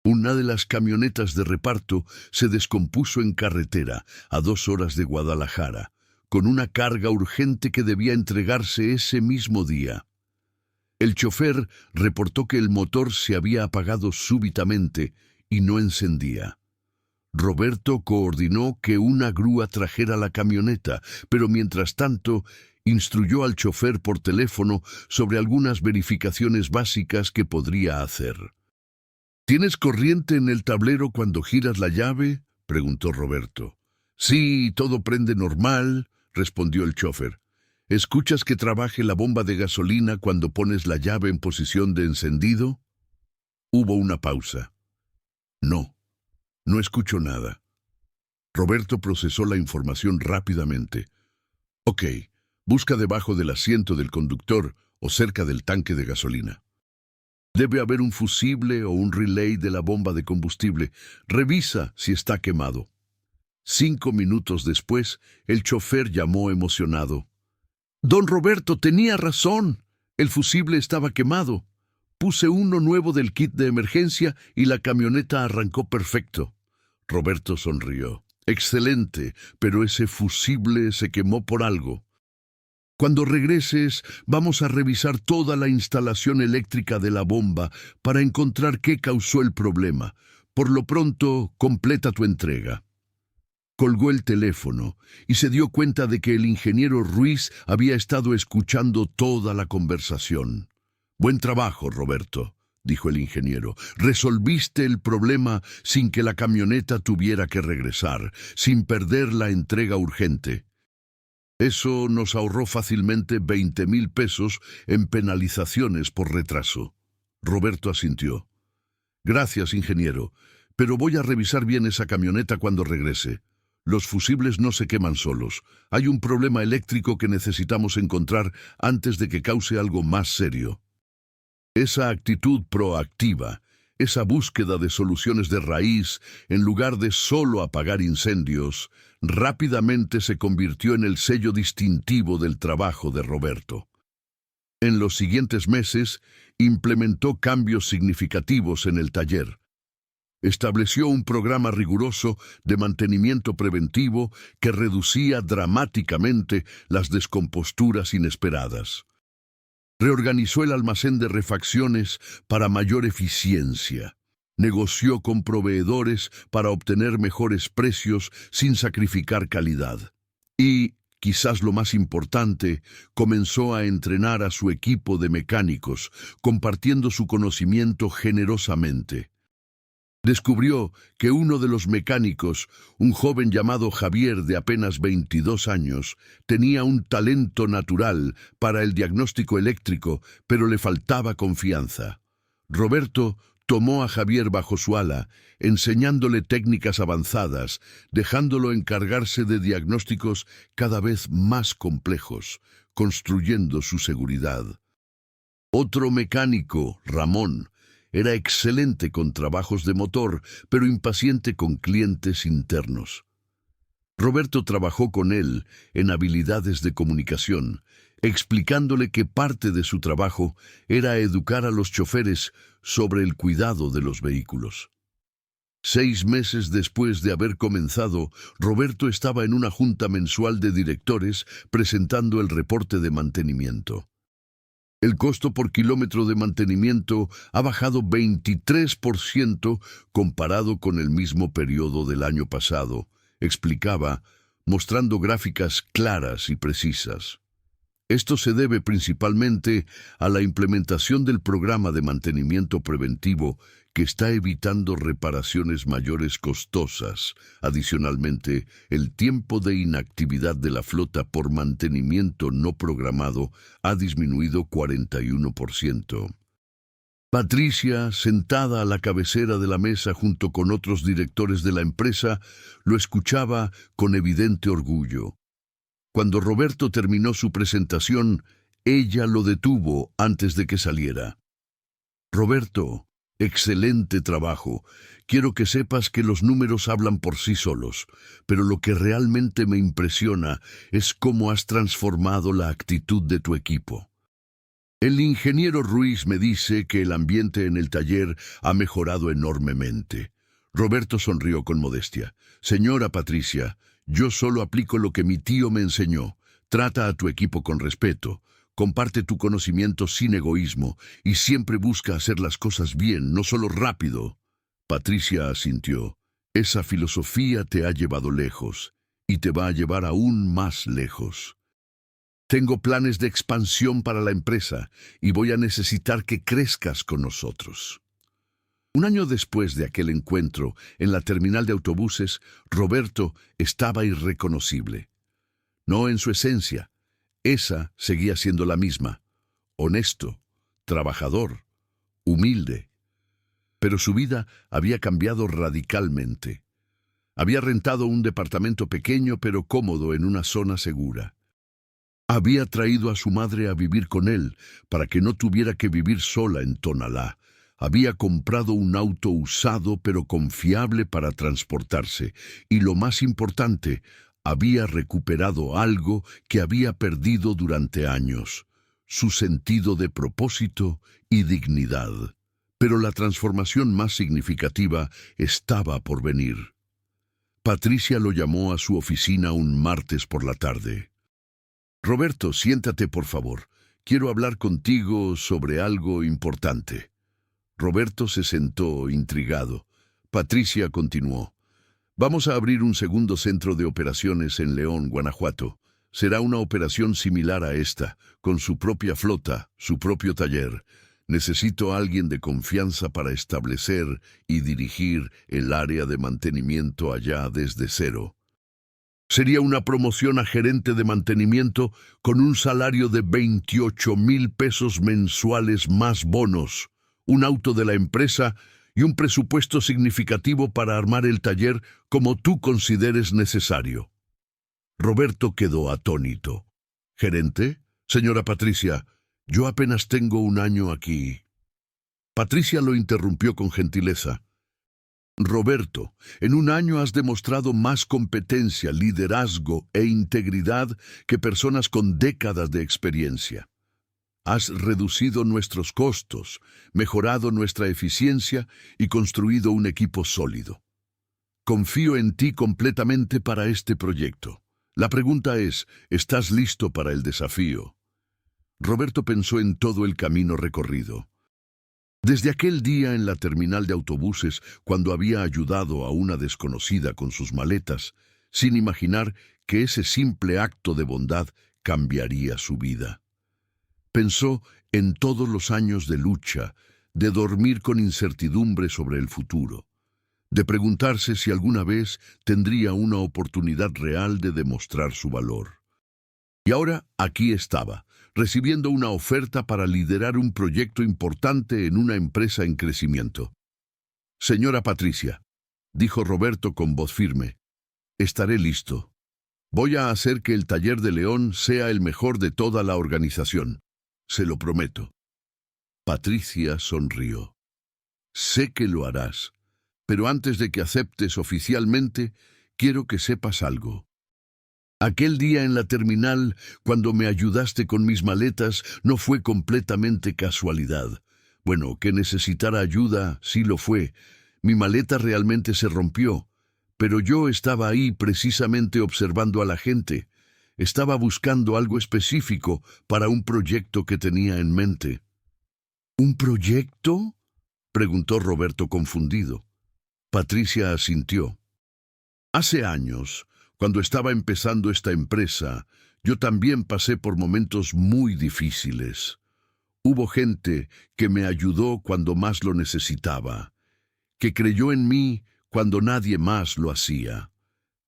Una de las camionetas de reparto se descompuso en carretera, a 2 horas de Guadalajara, con una carga urgente que debía entregarse ese mismo día. El chofer reportó que el motor se había apagado súbitamente y no encendía. Roberto coordinó que una grúa trajera la camioneta, pero mientras tanto instruyó al chofer por teléfono sobre algunas verificaciones básicas que podría hacer. ¿Tienes corriente en el tablero cuando giras la llave?, preguntó Roberto. Sí, todo prende normal, respondió el chofer. ¿Escuchas que trabaje la bomba de gasolina cuando pones la llave en posición de encendido? Hubo una pausa. No, no escucho nada. Roberto procesó la información rápidamente. Ok, busca debajo del asiento del conductor o cerca del tanque de gasolina. Debe haber un fusible o un relay de la bomba de combustible. Revisa si está quemado. 5 minutos después, el chofer llamó emocionado. Don Roberto tenía razón. El fusible estaba quemado. Puse uno nuevo del kit de emergencia y la camioneta arrancó perfecto. Roberto sonrió. Excelente, pero ese fusible se quemó por algo. Cuando regreses, vamos a revisar toda la instalación eléctrica de la bomba para encontrar qué causó el problema. Por lo pronto, completa tu entrega. Colgó el teléfono y se dio cuenta de que el ingeniero Ruiz había estado escuchando toda la conversación. Buen trabajo, Roberto, dijo el ingeniero. Resolviste el problema sin que la camioneta tuviera que regresar, sin perder la entrega urgente. Eso nos ahorró fácilmente 20,000 pesos en penalizaciones por retraso. Roberto asintió. Gracias, ingeniero, pero voy a revisar bien esa camioneta cuando regrese. Los fusibles no se queman solos. Hay un problema eléctrico que necesitamos encontrar antes de que cause algo más serio. Esa actitud proactiva, esa búsqueda de soluciones de raíz, en lugar de solo apagar incendios, rápidamente se convirtió en el sello distintivo del trabajo de Roberto. En los siguientes meses, implementó cambios significativos en el taller. Estableció un programa riguroso de mantenimiento preventivo que reducía dramáticamente las descomposturas inesperadas. Reorganizó el almacén de refacciones para mayor eficiencia. Negoció con proveedores para obtener mejores precios sin sacrificar calidad. Y, quizás lo más importante, comenzó a entrenar a su equipo de mecánicos, compartiendo su conocimiento generosamente. Descubrió que uno de los mecánicos, un joven llamado Javier de apenas 22 años, tenía un talento natural para el diagnóstico eléctrico, pero le faltaba confianza. Roberto tomó a Javier bajo su ala, enseñándole técnicas avanzadas, dejándolo encargarse de diagnósticos cada vez más complejos, construyendo su seguridad. Otro mecánico, Ramón, era excelente con trabajos de motor, pero impaciente con clientes internos. Roberto trabajó con él en habilidades de comunicación, explicándole que parte de su trabajo era educar a los choferes sobre el cuidado de los vehículos. 6 meses después de haber comenzado, Roberto estaba en una junta mensual de directores presentando el reporte de mantenimiento. El costo por kilómetro de mantenimiento ha bajado 23% comparado con el mismo periodo del año pasado, explicaba, mostrando gráficas claras y precisas. Esto se debe principalmente a la implementación del programa de mantenimiento preventivo que está evitando reparaciones mayores costosas. Adicionalmente, el tiempo de inactividad de la flota por mantenimiento no programado ha disminuido 41%. Patricia, sentada a la cabecera de la mesa junto con otros directores de la empresa, lo escuchaba con evidente orgullo. Cuando Roberto terminó su presentación, ella lo detuvo antes de que saliera. Roberto, excelente trabajo. Quiero que sepas que los números hablan por sí solos, pero lo que realmente me impresiona es cómo has transformado la actitud de tu equipo. El ingeniero Ruiz me dice que el ambiente en el taller ha mejorado enormemente. Roberto sonrió con modestia. Señora Patricia, yo solo aplico lo que mi tío me enseñó. Trata a tu equipo con respeto, comparte tu conocimiento sin egoísmo y siempre busca hacer las cosas bien, no solo rápido. Patricia asintió. Esa filosofía te ha llevado lejos y te va a llevar aún más lejos. Tengo planes de expansión para la empresa y voy a necesitar que crezcas con nosotros. Un año después de aquel encuentro, en la terminal de autobuses, Roberto estaba irreconocible. No en su esencia, esa seguía siendo la misma. Honesto, trabajador, humilde. Pero su vida había cambiado radicalmente. Había rentado un departamento pequeño pero cómodo en una zona segura. Había traído a su madre a vivir con él para que no tuviera que vivir sola en Tonalá. Había comprado un auto usado pero confiable para transportarse y, lo más importante, había recuperado algo que había perdido durante años, su sentido de propósito y dignidad. Pero la transformación más significativa estaba por venir. Patricia lo llamó a su oficina un martes por la tarde. Roberto, siéntate por favor. Quiero hablar contigo sobre algo importante. Roberto se sentó, intrigado. Patricia continuó. Vamos a abrir un segundo centro de operaciones en León, Guanajuato. Será una operación similar a esta, con su propia flota, su propio taller. Necesito a alguien de confianza para establecer y dirigir el área de mantenimiento allá desde cero. Sería una promoción a gerente de mantenimiento con un salario de 28,000 pesos mensuales más bonos, un auto de la empresa y un presupuesto significativo para armar el taller como tú consideres necesario. Roberto quedó atónito. ¿Gerente? Señora Patricia, yo apenas tengo un año aquí. Patricia lo interrumpió con gentileza. Roberto, en un año has demostrado más competencia, liderazgo e integridad que personas con décadas de experiencia. Has reducido nuestros costos, mejorado nuestra eficiencia y construido un equipo sólido. Confío en ti completamente para este proyecto. La pregunta es, ¿estás listo para el desafío? Roberto pensó en todo el camino recorrido. Desde aquel día en la terminal de autobuses, cuando había ayudado a una desconocida con sus maletas, sin imaginar que ese simple acto de bondad cambiaría su vida. Pensó en todos los años de lucha, de dormir con incertidumbre sobre el futuro, de preguntarse si alguna vez tendría una oportunidad real de demostrar su valor. Y ahora aquí estaba, recibiendo una oferta para liderar un proyecto importante en una empresa en crecimiento. Señora Patricia, dijo Roberto con voz firme, estaré listo. Voy a hacer que el taller de León sea el mejor de toda la organización. Se lo prometo. Patricia sonrió. Sé que lo harás, pero antes de que aceptes oficialmente, quiero que sepas algo. Aquel día en la terminal, cuando me ayudaste con mis maletas, no fue completamente casualidad. Bueno, que necesitara ayuda, sí lo fue. Mi maleta realmente se rompió, pero yo estaba ahí precisamente observando a la gente. Estaba buscando algo específico para un proyecto que tenía en mente. ¿Un proyecto?, preguntó Roberto confundido. Patricia asintió. Hace años, cuando estaba empezando esta empresa, yo también pasé por momentos muy difíciles. Hubo gente que me ayudó cuando más lo necesitaba, que creyó en mí cuando nadie más lo hacía.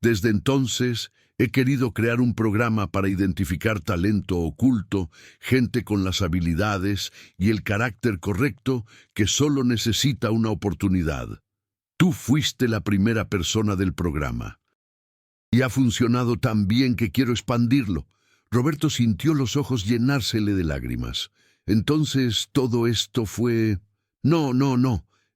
Desde entonces, he querido crear un programa para identificar talento oculto, gente con las habilidades y el carácter correcto que solo necesita una oportunidad. Tú fuiste la primera persona del programa. Y ha funcionado tan bien que quiero expandirlo. Roberto sintió los ojos llenársele de lágrimas. Entonces, todo esto fue... No,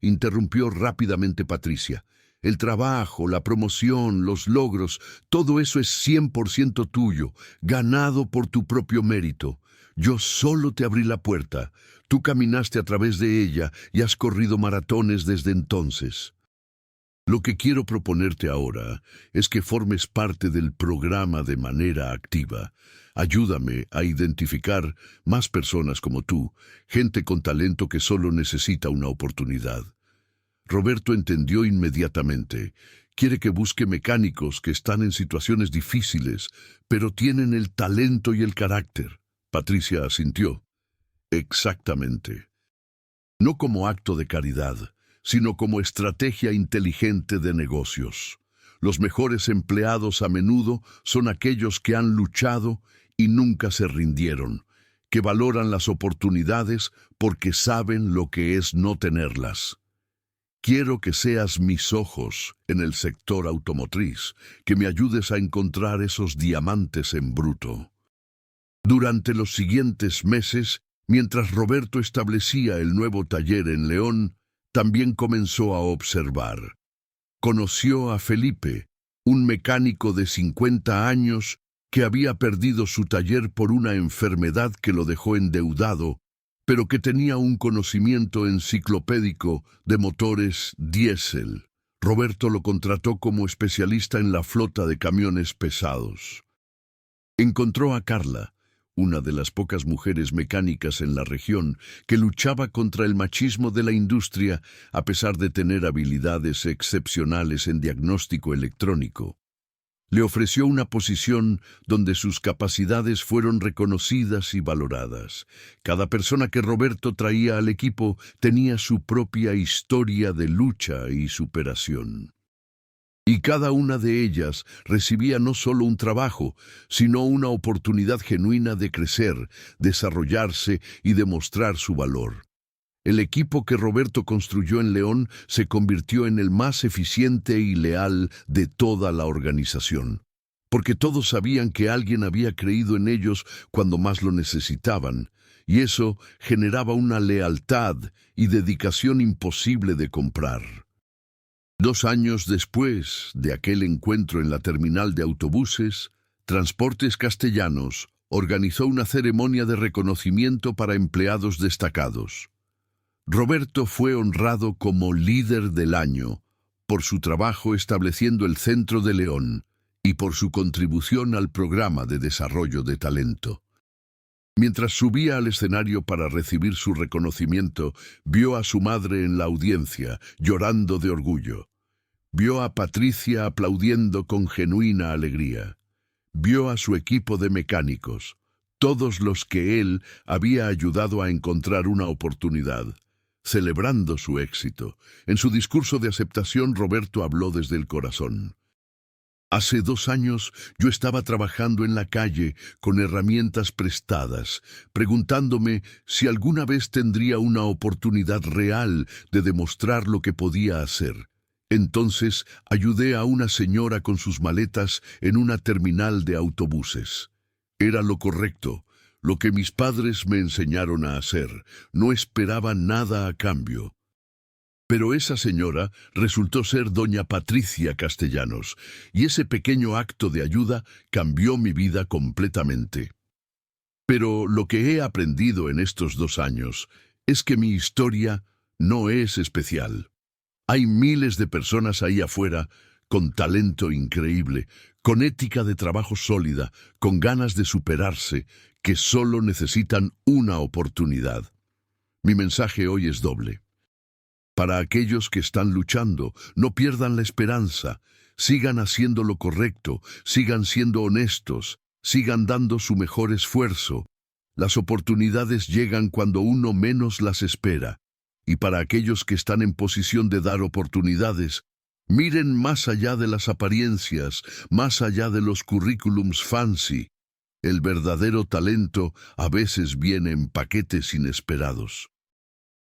interrumpió rápidamente Patricia. El trabajo, la promoción, los logros, todo eso es 100% tuyo, ganado por tu propio mérito. Yo solo te abrí la puerta. Tú caminaste a través de ella y has corrido maratones desde entonces. Lo que quiero proponerte ahora es que formes parte del programa de manera activa. Ayúdame a identificar más personas como tú, gente con talento que solo necesita una oportunidad. Roberto entendió inmediatamente. Quiere que busque mecánicos que están en situaciones difíciles, pero tienen el talento y el carácter. Patricia asintió. Exactamente. No como acto de caridad, sino como estrategia inteligente de negocios. Los mejores empleados a menudo son aquellos que han luchado y nunca se rindieron, que valoran las oportunidades porque saben lo que es no tenerlas. Quiero que seas mis ojos en el sector automotriz, que me ayudes a encontrar esos diamantes en bruto. Durante los siguientes meses, mientras Roberto establecía el nuevo taller en León, también comenzó a observar. Conoció a Felipe, un mecánico de 50 años que había perdido su taller por una enfermedad que lo dejó endeudado, pero que tenía un conocimiento enciclopédico de motores diésel. Roberto lo contrató como especialista en la flota de camiones pesados. Encontró a Carla, una de las pocas mujeres mecánicas en la región, que luchaba contra el machismo de la industria a pesar de tener habilidades excepcionales en diagnóstico electrónico. Le ofreció una posición donde sus capacidades fueron reconocidas y valoradas. Cada persona que Roberto traía al equipo tenía su propia historia de lucha y superación. Y cada una de ellas recibía no solo un trabajo, sino una oportunidad genuina de crecer, desarrollarse y demostrar su valor. El equipo que Roberto construyó en León se convirtió en el más eficiente y leal de toda la organización, porque todos sabían que alguien había creído en ellos cuando más lo necesitaban, y eso generaba una lealtad y dedicación imposible de comprar. 2 años después de aquel encuentro en la terminal de autobuses, Transportes Castellanos organizó una ceremonia de reconocimiento para empleados destacados. Roberto fue honrado como líder del año por su trabajo estableciendo el Centro de León y por su contribución al programa de desarrollo de talento. Mientras subía al escenario para recibir su reconocimiento, vio a su madre en la audiencia, llorando de orgullo. Vio a Patricia aplaudiendo con genuina alegría. Vio a su equipo de mecánicos, todos los que él había ayudado a encontrar una oportunidad, celebrando su éxito. En su discurso de aceptación, Roberto habló desde el corazón. Hace 2 años yo estaba trabajando en la calle con herramientas prestadas, preguntándome si alguna vez tendría una oportunidad real de demostrar lo que podía hacer. Entonces ayudé a una señora con sus maletas en una terminal de autobuses. Era lo correcto, lo que mis padres me enseñaron a hacer. No esperaba nada a cambio. Pero esa señora resultó ser doña Patricia Castellanos, y ese pequeño acto de ayuda cambió mi vida completamente. Pero lo que he aprendido en estos 2 años es que mi historia no es especial. Hay miles de personas ahí afuera con talento increíble, con ética de trabajo sólida, con ganas de superarse, que solo necesitan una oportunidad. Mi mensaje hoy es doble. Para aquellos que están luchando, no pierdan la esperanza, sigan haciendo lo correcto, sigan siendo honestos, sigan dando su mejor esfuerzo. Las oportunidades llegan cuando uno menos las espera. Y para aquellos que están en posición de dar oportunidades, miren más allá de las apariencias, más allá de los currículums fancy. El verdadero talento a veces viene en paquetes inesperados.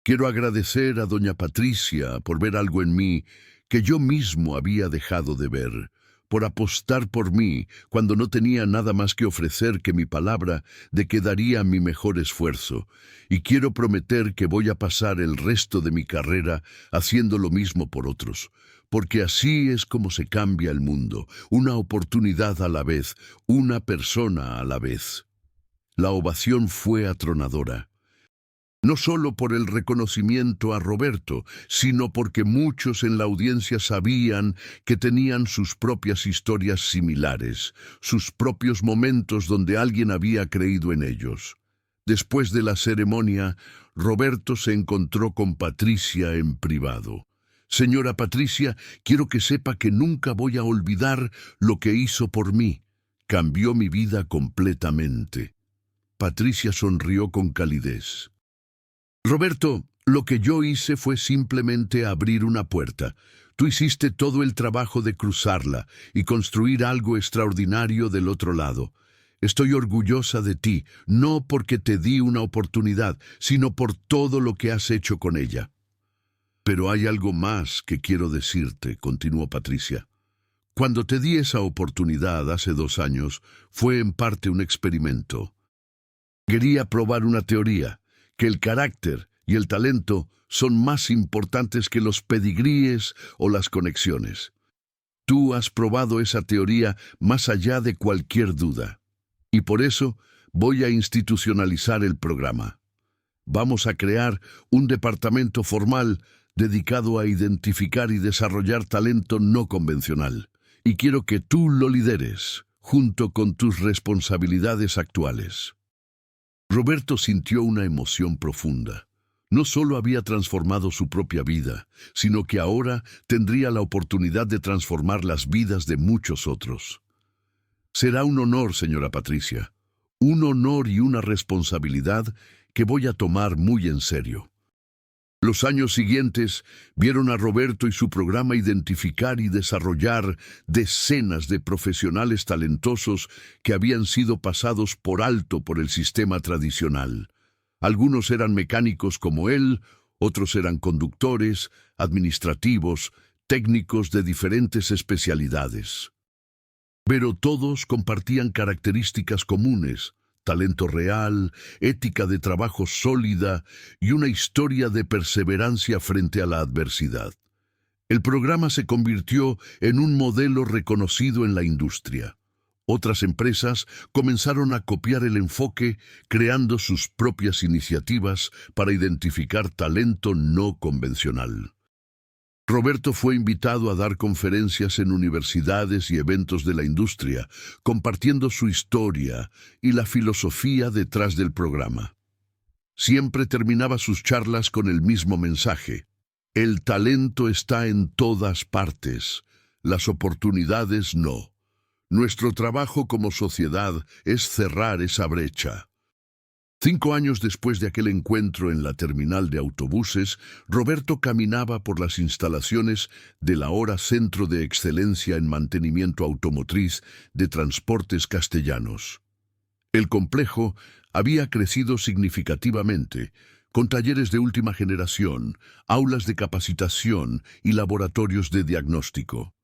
Quiero agradecer a doña Patricia por ver algo en mí que yo mismo había dejado de ver, por apostar por mí cuando no tenía nada más que ofrecer que mi palabra de que daría mi mejor esfuerzo, y quiero prometer que voy a pasar el resto de mi carrera haciendo lo mismo por otros, porque así es como se cambia el mundo, una oportunidad a la vez, una persona a la vez. La ovación fue atronadora. No solo por el reconocimiento a Roberto, sino porque muchos en la audiencia sabían que tenían sus propias historias similares, sus propios momentos donde alguien había creído en ellos. Después de la ceremonia, Roberto se encontró con Patricia en privado. Señora Patricia, quiero que sepa que nunca voy a olvidar lo que hizo por mí. Cambió mi vida completamente. Patricia sonrió con calidez. Roberto, lo que yo hice fue simplemente abrir una puerta. Tú hiciste todo el trabajo de cruzarla y construir algo extraordinario del otro lado. Estoy orgullosa de ti, no porque te di una oportunidad, sino por todo lo que has hecho con ella. Pero hay algo más que quiero decirte, continuó Patricia. Cuando te di esa oportunidad hace 2 años, fue en parte un experimento. Quería probar una teoría, que el carácter y el talento son más importantes que los pedigríes o las conexiones. Tú has probado esa teoría más allá de cualquier duda. Y por eso voy a institucionalizar el programa. Vamos a crear un departamento formal dedicado a identificar y desarrollar talento no convencional. Y quiero que tú lo lideres, junto con tus responsabilidades actuales. Roberto sintió una emoción profunda. No solo había transformado su propia vida, sino que ahora tendría la oportunidad de transformar las vidas de muchos otros. Será un honor, señora Patricia, un honor y una responsabilidad que voy a tomar muy en serio. Los años siguientes vieron a Roberto y su programa identificar y desarrollar decenas de profesionales talentosos que habían sido pasados por alto por el sistema tradicional. Algunos eran mecánicos como él, otros eran conductores, administrativos, técnicos de diferentes especialidades. Pero todos compartían características comunes: talento real, ética de trabajo sólida y una historia de perseverancia frente a la adversidad. El programa se convirtió en un modelo reconocido en la industria. Otras empresas comenzaron a copiar el enfoque, creando sus propias iniciativas para identificar talento no convencional. Roberto fue invitado a dar conferencias en universidades y eventos de la industria, compartiendo su historia y la filosofía detrás del programa. Siempre terminaba sus charlas con el mismo mensaje: el talento está en todas partes, las oportunidades no. Nuestro trabajo como sociedad es cerrar esa brecha. 5 años después de aquel encuentro en la terminal de autobuses, Roberto caminaba por las instalaciones del ahora Centro de Excelencia en Mantenimiento Automotriz de Transportes Castellanos. El complejo había crecido significativamente, con talleres de última generación, aulas de capacitación y laboratorios de diagnóstico.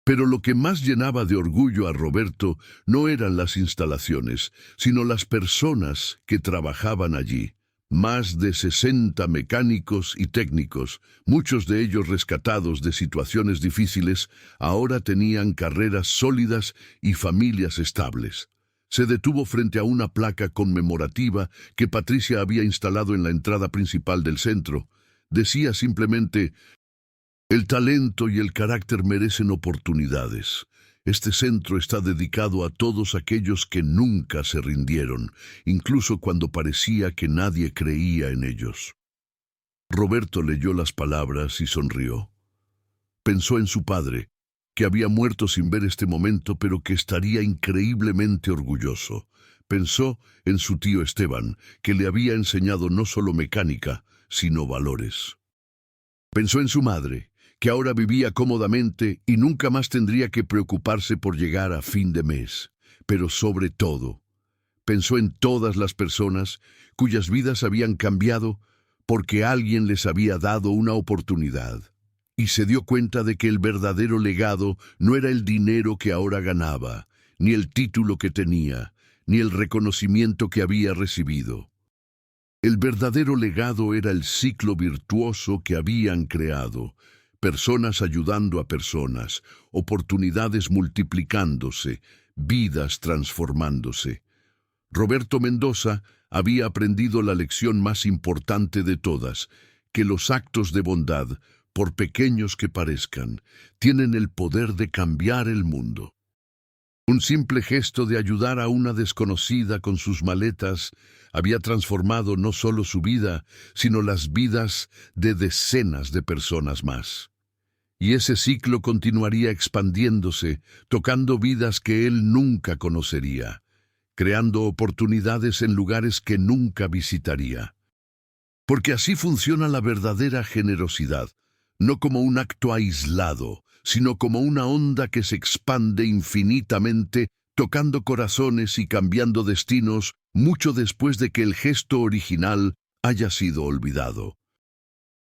Pero lo que más llenaba de orgullo a Roberto no eran las instalaciones, sino las personas que trabajaban allí. Más de 60 mecánicos y técnicos, muchos de ellos rescatados de situaciones difíciles, ahora tenían carreras sólidas y familias estables. Se detuvo frente a una placa conmemorativa que Patricia había instalado en la entrada principal del centro. Decía simplemente: El talento y el carácter merecen oportunidades. Este centro está dedicado a todos aquellos que nunca se rindieron, incluso cuando parecía que nadie creía en ellos. Roberto leyó las palabras y sonrió. Pensó en su padre, que había muerto sin ver este momento, pero que estaría increíblemente orgulloso. Pensó en su tío Esteban, que le había enseñado no solo mecánica, sino valores. Pensó en su madre, que ahora vivía cómodamente y nunca más tendría que preocuparse por llegar a fin de mes. Pero sobre todo, pensó en todas las personas cuyas vidas habían cambiado porque alguien les había dado una oportunidad. Y se dio cuenta de que el verdadero legado no era el dinero que ahora ganaba, ni el título que tenía, ni el reconocimiento que había recibido. El verdadero legado era el ciclo virtuoso que habían creado, personas ayudando a personas, oportunidades multiplicándose, vidas transformándose. Roberto Mendoza había aprendido la lección más importante de todas, que los actos de bondad, por pequeños que parezcan, tienen el poder de cambiar el mundo. Un simple gesto de ayudar a una desconocida con sus maletas había transformado no solo su vida, sino las vidas de decenas de personas más. Y ese ciclo continuaría expandiéndose, tocando vidas que él nunca conocería, creando oportunidades en lugares que nunca visitaría. Porque así funciona la verdadera generosidad, no como un acto aislado, sino como una onda que se expande infinitamente, tocando corazones y cambiando destinos mucho después de que el gesto original haya sido olvidado.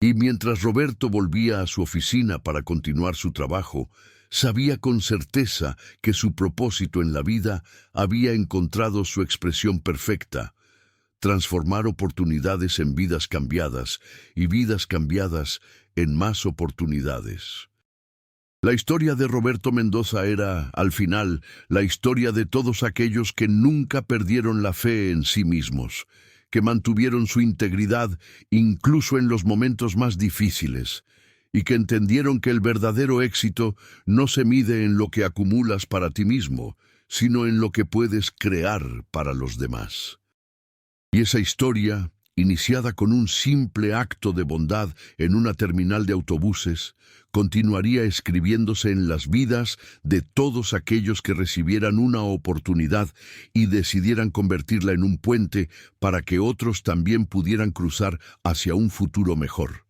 Y mientras Roberto volvía a su oficina para continuar su trabajo, sabía con certeza que su propósito en la vida había encontrado su expresión perfecta: transformar oportunidades en vidas cambiadas y vidas cambiadas en más oportunidades. La historia de Roberto Mendoza era, al final, la historia de todos aquellos que nunca perdieron la fe en sí mismos, que mantuvieron su integridad incluso en los momentos más difíciles, y que entendieron que el verdadero éxito no se mide en lo que acumulas para ti mismo, sino en lo que puedes crear para los demás. Y esa historia, iniciada con un simple acto de bondad en una terminal de autobuses, continuaría escribiéndose en las vidas de todos aquellos que recibieran una oportunidad y decidieran convertirla en un puente para que otros también pudieran cruzar hacia un futuro mejor.